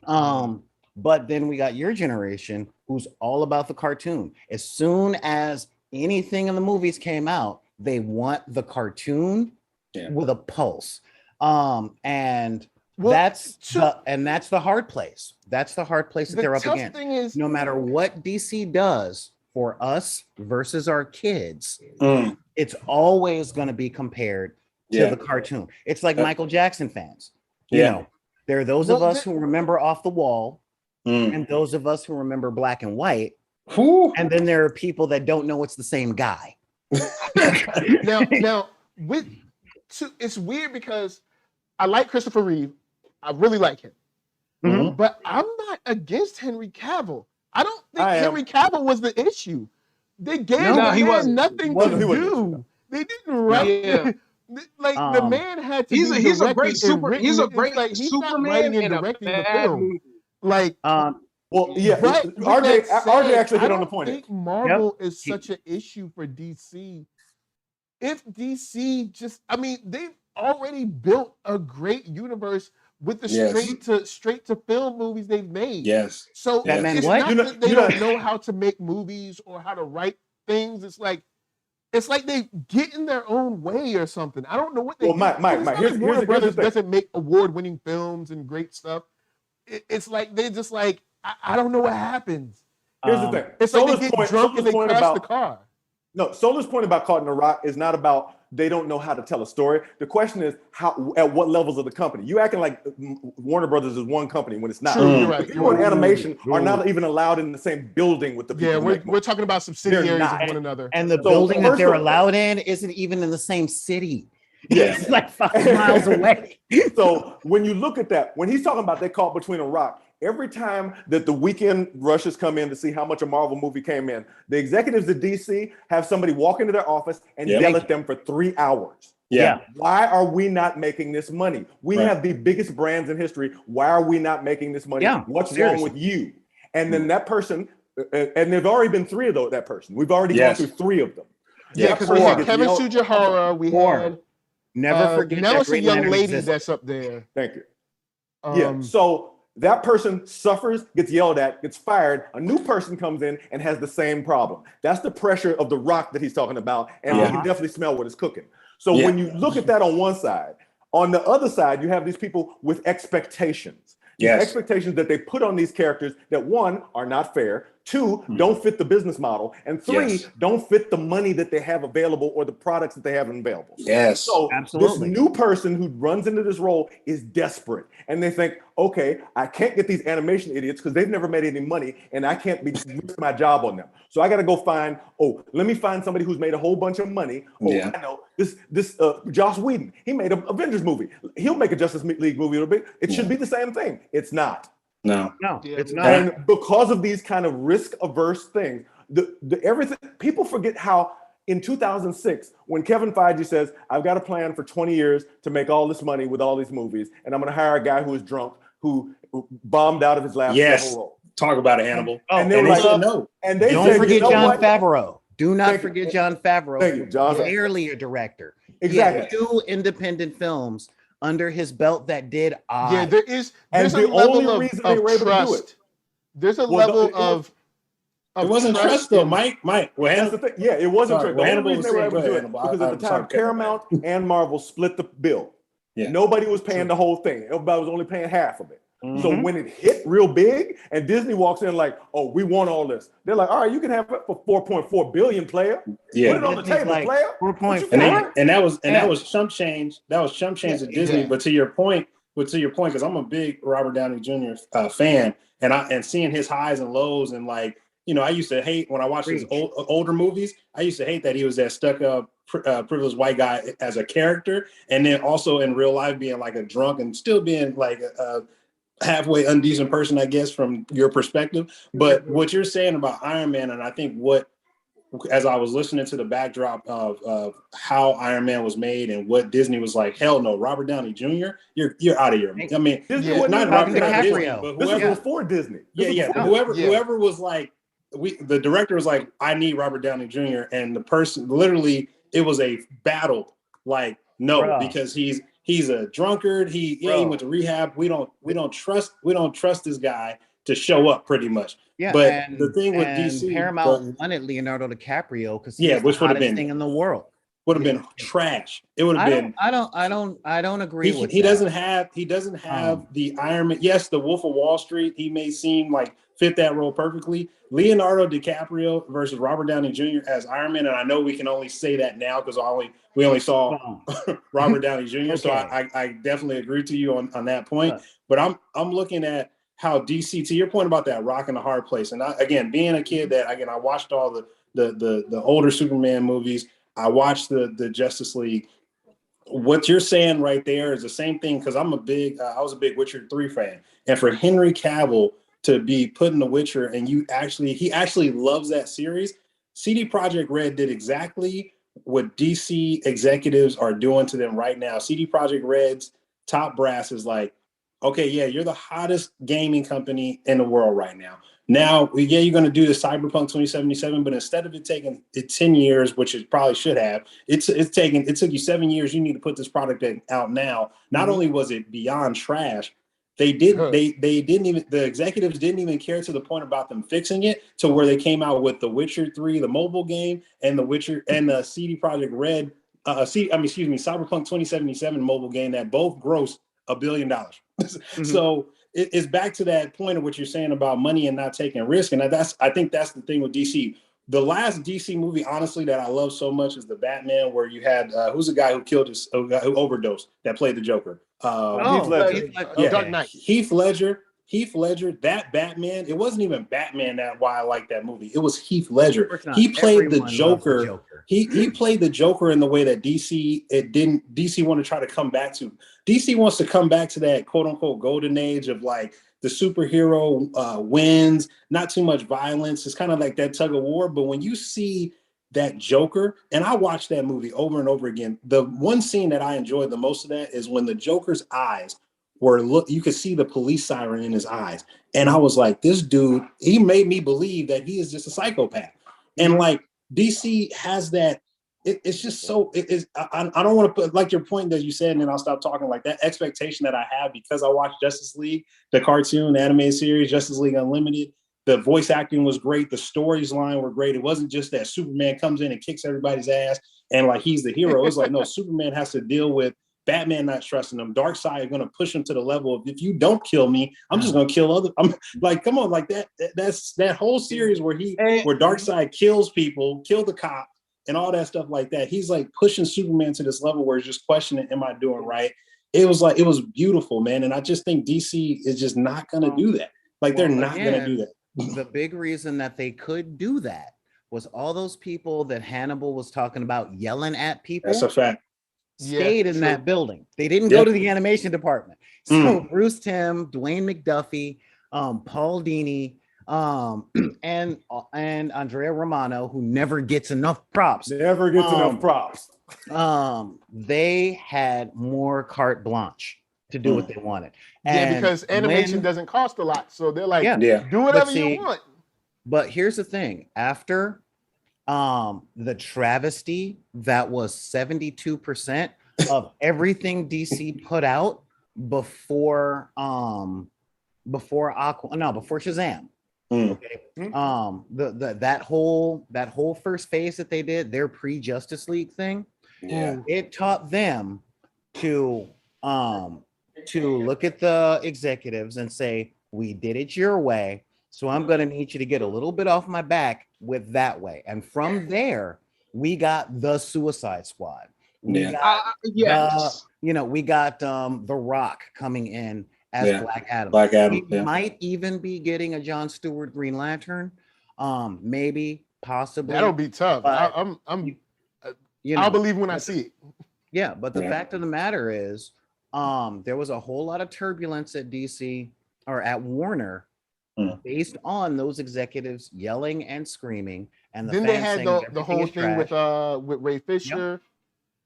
know. But then we got your generation who's all about the cartoon. As soon as anything in the movies came out, they want the cartoon with a pulse. And that's the hard place. That's the hard place that they're up against. Thing is, no matter what DC does for us versus our kids, it's always going to be compared to the cartoon. It's like Michael Jackson fans. You know, there are those of us who remember Off the Wall, and those of us who remember Black and White. And then there are people that don't know it's the same guy. now it's weird because I like Christopher Reeve. I really like him. But I'm not against Henry Cavill. I don't think Henry Cavill was the issue. They gave him nothing to do. They didn't write. Like the man had to. He's a great Superman and directing the film. Movie. Like, RJ actually hit on the point. I think Marvel is such an issue for DC. If DC they've already built a great universe with the straight to film movies they've made. Yes. So that it's not that they don't know how to make movies or how to write things. It's like they get in their own way or something. I don't know what they. Well, Mike. Here's Warner Brothers the thing. Doesn't make award-winning films and great stuff. It's like they just like I don't know what happens. Here's the thing. It's like they get drunk and they crash the car. No, Solar's point about Caught in the Rock is not about they don't know how to tell a story. The question is at what levels of the company. You acting like Warner Brothers is one company when it's not. True, right. People in animation are not even allowed in the same building with the people. Yeah, we're talking about subsidiaries of one another. And the building that they're allowed in isn't even in the same city. Yeah. It's like 5 miles away. So when you look at that, when he's talking about they caught between a rock, every time that the weekend rushes come in to see how much a Marvel movie came in, the executives at DC have somebody walk into their office and yell at them for 3 hours. Yeah. Why are we not making this money? We have the biggest brands in history. Why are we not making this money? Yeah, what's wrong with you? And then that person, and there've already been 3 of that person. We've already gone through 3 of them. Yeah, because we had Kevin Sujihara, we had never forget now that it's a young lady that's up there. Thank you. So that person suffers, gets yelled at, gets fired. A new person comes in and has the same problem. That's the pressure of the rock that he's talking about. And you can definitely smell what is cooking. So when you look at that on one side, on the other side, you have these people with expectations. Expectations that they put on these characters that 1, are not fair, 2, don't fit the business model, and 3, don't fit the money that they have available or the products that they have available. Yes, so this new person who runs into this role is desperate, and they think, okay, I can't get these animation idiots because they've never made any money, and I can't risk my job on them. So I got to go find. Let me find somebody who's made a whole bunch of money. I know this Joss Whedon. He made an Avengers movie. He'll make a Justice League movie. It should be the same thing. It's not. No, it's not. And because of these kind of risk-averse things, the everything people forget how in 2006, when Kevin Feige says, "I've got a plan for 20 years to make all this money with all these movies, and I'm going to hire a guy who is drunk, who bombed out of his last several roles." Talk about it, Hannibal. And they were like, said no. And they don't said, forget Jon what? Favreau. Do not forget Jon Favreau. Thank you, John. Barely a director. Exactly. He had 2 independent films under his belt that did odd. Yeah, there's the a level only of reason they were able to do it. There's a level of it wasn't trust though, Mike. Well, that's the thing. Yeah, it wasn't trust. The only reason they were able to do it Hannibal. because at the time Paramount and Marvel split the bill. Yeah. Nobody was paying the whole thing. Everybody was only paying half of it. So when it hit real big and Disney walks in like, "Oh, we want all this," they're like, "All right, you can have it for 4.4 billion, player. Yeah. Put it on the table, like player." 4.4. And that was chump change. That was chump change at Disney. But to your point, because I'm a big Robert Downey Jr. Fan, and seeing his highs and lows, and like, you know, I used to hate when I watched his older movies. I used to hate that he was that stuck up, privileged white guy as a character, and then also in real life being like a drunk and still being like a halfway undecent person, I guess, from your perspective. But what you're saying about Iron Man, and I think as I was listening to the backdrop of how Iron Man was made and what Disney was like, hell no, Robert Downey Jr., you're out of here. I mean, not Robert Downey Jr., but this was before Disney. Whoever was like, the director was like, I need Robert Downey Jr., and the person literally, it was a battle. Like, no, because He's a drunkard. He went to rehab. We don't trust this guy to show up pretty much. Yeah, but and the thing with DC, Paramount wanted Leonardo DiCaprio because which the would have hottest been thing in the world. Would have been trash. It would have been. I don't agree with. He doesn't have the Iron Man. Yes, the Wolf of Wall Street. He may seem like fit that role perfectly. Leonardo DiCaprio versus Robert Downey Jr. as Iron Man, and I know we can only say that now because we only saw Robert Downey Jr. Okay. So I definitely agree to you on that point. But I'm looking at how DC, to your point about that rock and the hard place, and again, being a kid that I watched all the older Superman movies. I watched the Justice League. What you're saying right there is the same thing because I was a big Witcher 3 fan, and for Henry Cavill to be put in The Witcher and he actually loves that series. CD Projekt Red did exactly what DC executives are doing to them right now. CD Projekt Red's top brass is like, okay, yeah, you're the hottest gaming company in the world right now. Now, you're going to do the Cyberpunk 2077, but instead of it taking 10 years, which it probably should have, it took you 7 years. You need to put this product out now. Not only was it beyond trash, the executives didn't even care to the point about them fixing it to where they came out with The Witcher 3, the mobile game, and the CD Projekt Red, Cyberpunk 2077 mobile game that both grossed $1 billion. So it's back to that point of what you're saying about money and not taking risk. And I think that's the thing with DC. The last DC movie, honestly, that I love so much is the Batman, where you had who's the guy who who overdosed that played the Joker? Heath Ledger. Dark Knight. Heath Ledger. That Batman. It wasn't even Batman that why I like that movie. It was Heath Ledger. He played the Joker. He played the Joker in the way that DC want to try to come back to. DC wants to come back to that quote unquote golden age of like the superhero wins, not too much violence. It's kind of like that tug of war. But when you see that Joker, and I watched that movie over and over again, the one scene that I enjoyed the most of that is when the Joker's eyes you could see the police siren in his eyes. And I was like, this dude, he made me believe that he is just a psychopath. And like DC has that, it's just so, I don't want to put like your point that you said, and then I'll stop talking, like that expectation that I have because I watched Justice League, the cartoon, the animated series, Justice League Unlimited. The voice acting was great. The storyline were great. It wasn't just that Superman comes in and kicks everybody's ass and like he's the hero. It's like, no, Superman has to deal with Batman not trusting him. Darkseid are going to push him to the level of, if you don't kill me, I'm just going to kill other. I'm like, come on, like that's that whole series where Darkseid kills people, kill the cop, and all that stuff like that. He's like pushing Superman to this level where he's just questioning, am I doing right? It was beautiful, man. And I just think DC is just not going to do that. Like they're not going to do that. The big reason that they could do that was all those people that Hannibal was talking about yelling at people. That's a fact. Stayed in that building. They didn't go to the animation department. So Bruce Timm, Dwayne McDuffie, Paul Dini, and Andrea Romano, who never gets enough props. They had more carte blanche to do what they wanted. And because animation doesn't cost a lot. So they're like, do whatever you want. But here's the thing. After the travesty that was 72% of everything DC put out before Shazam. Okay. That whole first phase that they did, their pre-Justice League thing, it taught them to look at the executives and say, we did it your way, so I'm going to need you to get a little bit off my back with that way. And from there, we got the Suicide Squad. We got The Rock coming in as Black Adam. We might even be getting a Jon Stewart Green Lantern. Maybe, possibly. That'll be tough. I'll believe when I see it. Yeah, but the fact of the matter is, there was a whole lot of turbulence at DC or at Warner based on those executives yelling and screaming, and then they had the whole thing with Ray Fisher.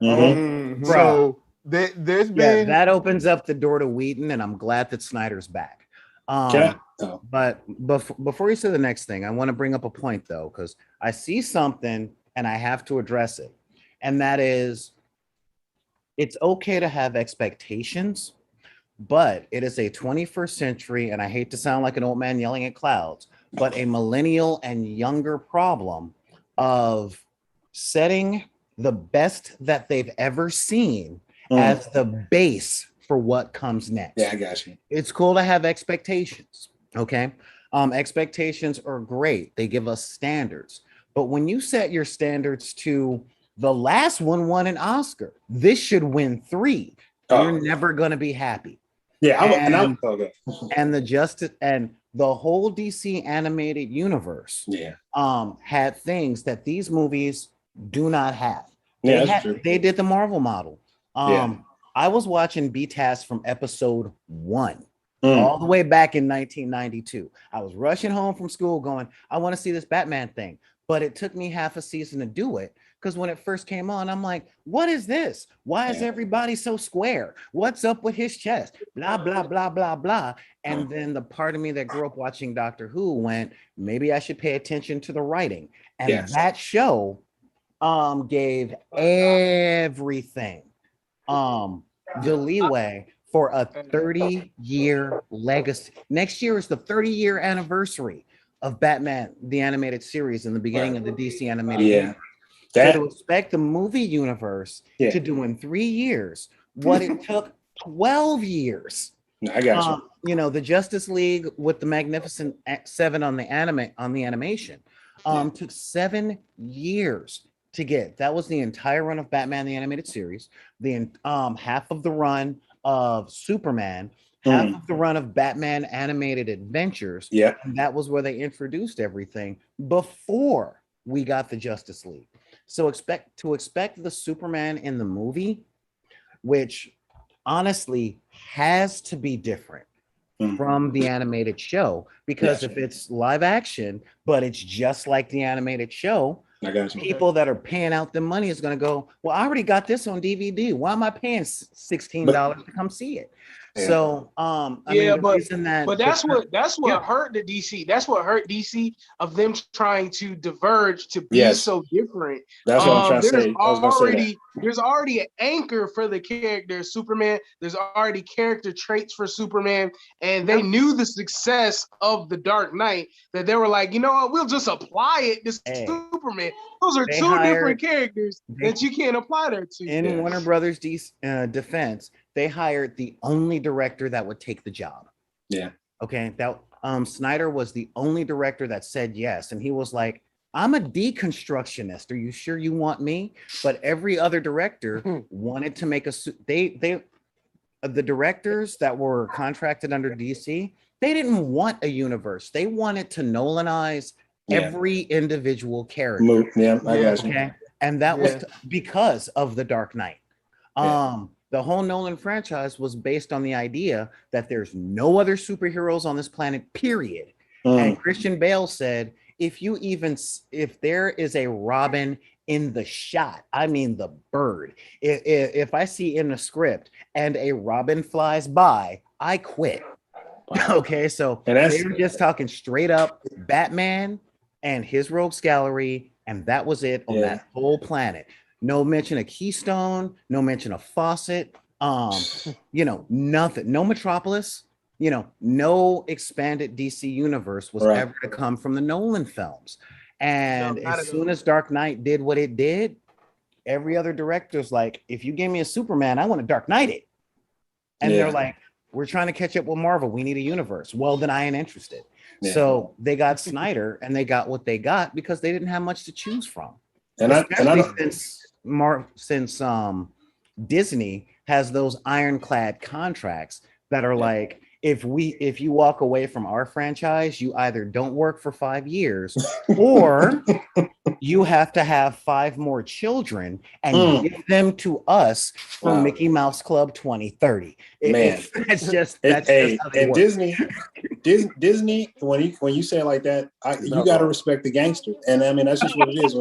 So there's been that opens up the door to Whedon, and I'm glad that Snyder's back. But before you say the next thing, I want to bring up a point though, because I see something and I have to address it, and that is, it's okay to have expectations, but it is a 21st century, and I hate to sound like an old man yelling at clouds, but a millennial and younger problem of setting the best that they've ever seen as the base for what comes next. Yeah, I got you. It's cool to have expectations, okay? Expectations are great. They give us standards. But when you set your standards to the last one won an Oscar, this should win 3, you're never going to be happy. Yeah, and the justice and the whole DC animated universe had things that these movies do not have. They did the Marvel model. I was watching BTAS from episode 1 all the way back in 1992. I was rushing home from school going, I want to see this Batman thing. But it took me half a season to do it, because when it first came on, I'm like, what is this? Why is everybody so square? What's up with his chest? Blah, blah, blah, blah, blah. And then the part of me that grew up watching Doctor Who went, maybe I should pay attention to the writing. And that show gave everything the leeway for a 30-year legacy. Next year is the 30-year anniversary of Batman, the animated series, in the beginning of the DC animated universe. So to expect the movie universe to do in 3 years what it took 12 years. I got you. You know, the Justice League with the Magnificent Seven on the animation took 7 years to get. That was the entire run of Batman the animated series, the half of the run of Superman, half of the run of Batman animated adventures. Yeah. And that was where they introduced everything before we got the Justice League. So expect the Superman in the movie, which honestly has to be different from the animated show, because if it's live action, but it's just like the animated show, I got you. People that are paying out the money is going to go, well, I already got this on DVD. Why am I paying $16 to come see it? So, but that's what hurt the DC. That's what hurt DC, of them trying to diverge to be so different. That's what I'm trying to say. There's already an anchor for the character Superman. There's already character traits for Superman, and they knew the success of the Dark Knight, that they were like, you know what, we'll just apply it to Superman. Those are two different characters that you can't apply there to. In Warner Brothers' defense, they hired the only director that would take the job. Yeah. Okay. That Snyder was the only director that said yes, and he was like, I'm a deconstructionist. Are you sure you want me? But every other director wanted to make the directors that were contracted under DC, they didn't want a universe. They wanted to Nolanize every individual character. I got you. And that was because of the Dark Knight. The whole Nolan franchise was based on the idea that there's no other superheroes on this planet, period. And Christian Bale said, if there is a Robin in the shot, I mean the bird, if I see in the script and a Robin flies by, I quit. Okay, so they were just talking straight up Batman and his rogues gallery, and that was it on that whole planet. No mention of Keystone, no mention of Fawcett, nothing, no Metropolis, no expanded DC universe was ever to come from the Nolan films. And as soon as Dark Knight did what it did, every other director's like, if you gave me a Superman, I want to Dark Knight it. And they're like, we're trying to catch up with Marvel. We need a universe. Well, then I ain't interested. So they got Snyder, and they got what they got because they didn't have much to choose from. Since Disney has those ironclad contracts that are like, if you walk away from our franchise, you either don't work for 5 years or you have to have 5 more children and give them to us for Mickey Mouse Club 2030. That's just how they work. Disney, when you say it like that, you got to respect the gangster. And I mean, that's just what it is.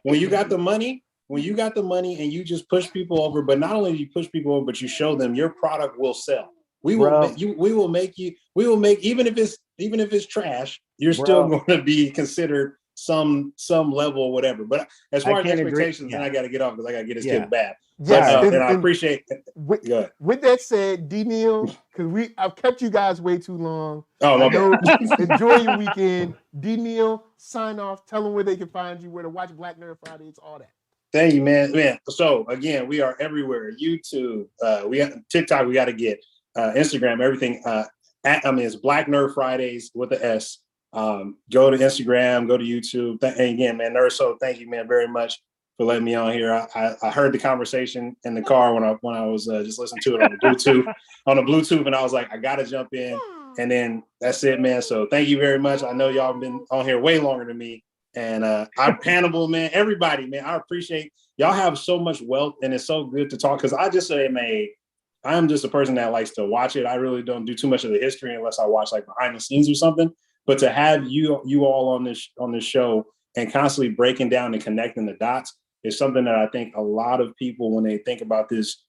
When you got the money and you just push people over, but not only do you push people over, but you show them your product will sell. We will make even if it's trash, you're still going to be considered some level or whatever. But as far as can't agree. expectations, Yeah. then I got to get off because I got to get this Yeah. kid bath. Yes, And I appreciate. Go ahead. With that said, D Neil, because I've kept you guys way too long. Oh, my I know, bad. enjoy your weekend. D Neil, sign off. Tell them where they can find you, where to watch Black Nerd Fridays, all that. Thank you, man. So again, we are everywhere. YouTube, we got TikTok. We got to get Instagram. Everything. It's Black Nerd Fridays with the S. Go to Instagram. Go to YouTube. And again, man, NERDSoul, thank you, man, very much for letting me on here. I heard the conversation in the car when I was just listening to it on the Bluetooth, and I was like, I gotta jump in. And then that's it, man. So thank you very much. I know y'all have been on here way longer than me. And Hannibal, man, everybody, man, I appreciate y'all have so much wealth, and it's so good to talk because I just say, man, I'm just a person that likes to watch it. I really don't do too much of the history unless I watch like behind the scenes or something. But to have you all on this show and constantly breaking down and connecting the dots is something that I think a lot of people, when they think about this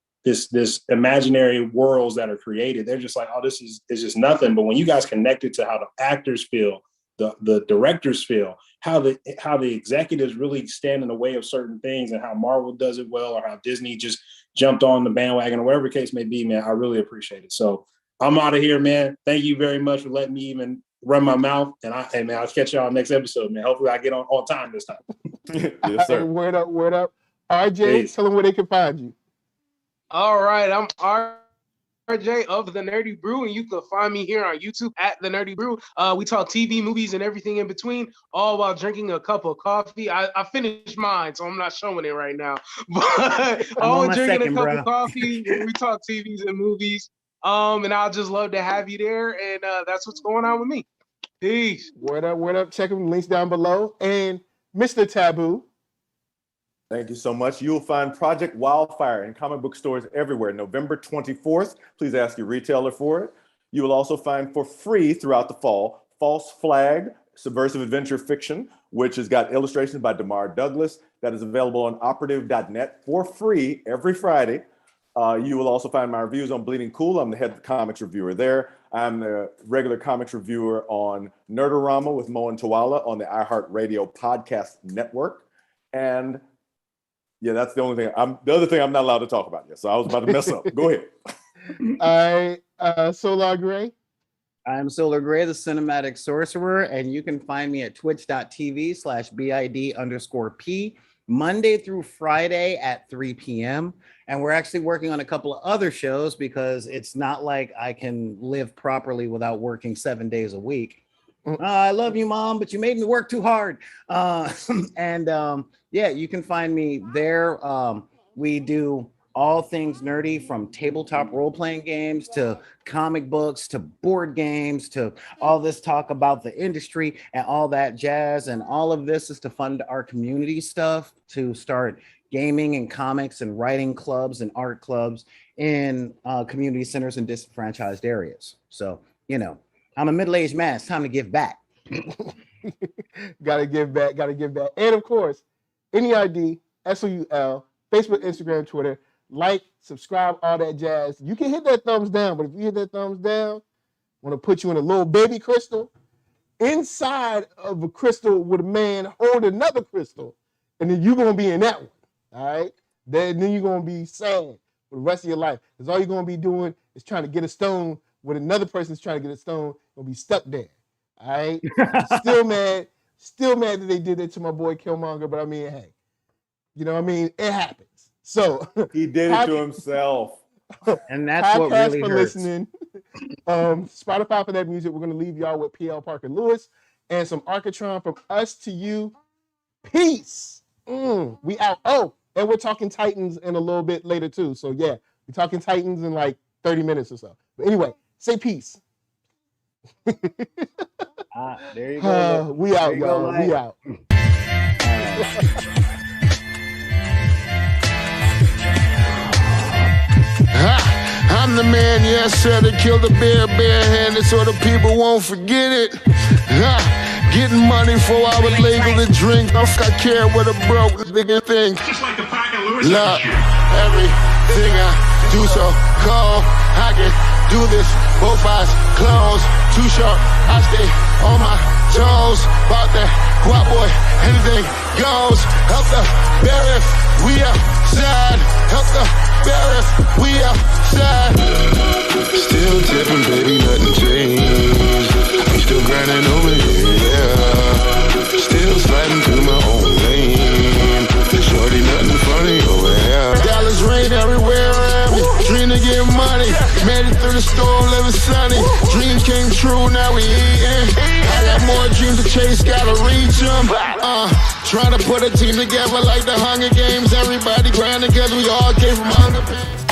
imaginary worlds that are created, they're just like, oh, this is just nothing. But when you guys connect it to how the actors feel, the directors feel, how the executives really stand in the way of certain things, and how Marvel does it well, or how Disney just jumped on the bandwagon, or whatever the case may be, man, I really appreciate it. So I'm out of here, man. Thank you very much for letting me even run my mouth. And I'll catch y'all next episode, man. Hopefully I get on time this time. Yes, sir. Word up. RJ, Peace. tell them where they can find you. All right, I'm RJ of The Nerdy Brew, and you can find me here on YouTube at The Nerdy Brew. We talk TV, movies, and everything in between, all while drinking a cup of coffee. I finished mine, so I'm not showing it right now. But all drinking a cup of coffee. We talk TVs and movies. And I'll just love to have you there. And that's what's going on with me. Peace. Word up. Check them links down below. And Mr. Taboo. Thank you so much. You'll find Project Wildfire in comic book stores everywhere, November 24th. Please ask your retailer for it. You will also find for free throughout the fall, False Flag, subversive adventure fiction, which has got illustrations by DeMar Douglas. That is available on operative.net for free every Friday. You will also find my reviews on Bleeding Cool. I'm the head comics reviewer there. I'm the regular comics reviewer on Nerdorama with Mo and Tawala on the iHeartRadio podcast network. And yeah, that's the only thing. The other thing I'm not allowed to talk about yet. So I was about to mess up. Go ahead. All right, Solar Gray. I'm Solar Gray, the cinematic sorcerer, and you can find me at twitch.tv/BID_P Monday through Friday at 3 p.m. And we're actually working on a couple of other shows because it's not like I can live properly without working 7 days a week. I love you, Mom, but you made me work too hard. Yeah, you can find me there. We do all things nerdy, from tabletop role-playing games to comic books to board games to all this talk about the industry and all that jazz. And all of this is to fund our community stuff, to start gaming and comics and writing clubs and art clubs in community centers in disenfranchised areas. So, I'm a middle-aged man. It's time to give back. Gotta give back. And of course, NERD, SOUL, Facebook, Instagram, Twitter. Like, subscribe, all that jazz. You can hit that thumbs down, but if you hit that thumbs down, I want to put you in a little baby crystal inside of a crystal with a man holding another crystal, and then you're gonna be in that one. All right. Then you're gonna be sad for the rest of your life, because all you're gonna be doing is trying to get a stone when another person's trying to get a stone. You'll be stuck there. All right. Still mad that they did it to my boy Killmonger, but I mean, hey, it happens. So he did it to himself. And that's what really for hurts. Listening. Spotify for that music. We're gonna leave y'all with PL Parker Lewis and some Architron from us to you. Peace. We out. Oh, and we're talking Titans in a little bit later too. So yeah, we're talking Titans in like 30 minutes or so. But anyway, say peace. There you go. We out, y'all. We out. I'm the man, yes sir, that killed the bare-handed so the people won't forget it. Getting money for I was legal to drink. I care what a broke nigga thinks. Just like the Parker Lewis. Look, everything I do so cold. I can do this, both eyes closed. Too short, I stay on my toes. About that guap boy, anything goes. Help the bear if we outside. Help the bear if we outside. Still tipping, baby, nothing changed. We still grinding over here, yeah. Still sliding through my own lane. Shorty, nothing funny over here. Dallas rain everywhere around me. Dream to get money. Made it through the storm, living sunny. Dreams came true, now we eating. I got more dreams to chase, gotta reach them. Trying to put a team together like the Hunger Games. Everybody grinding cause we all came from Hunger Pains.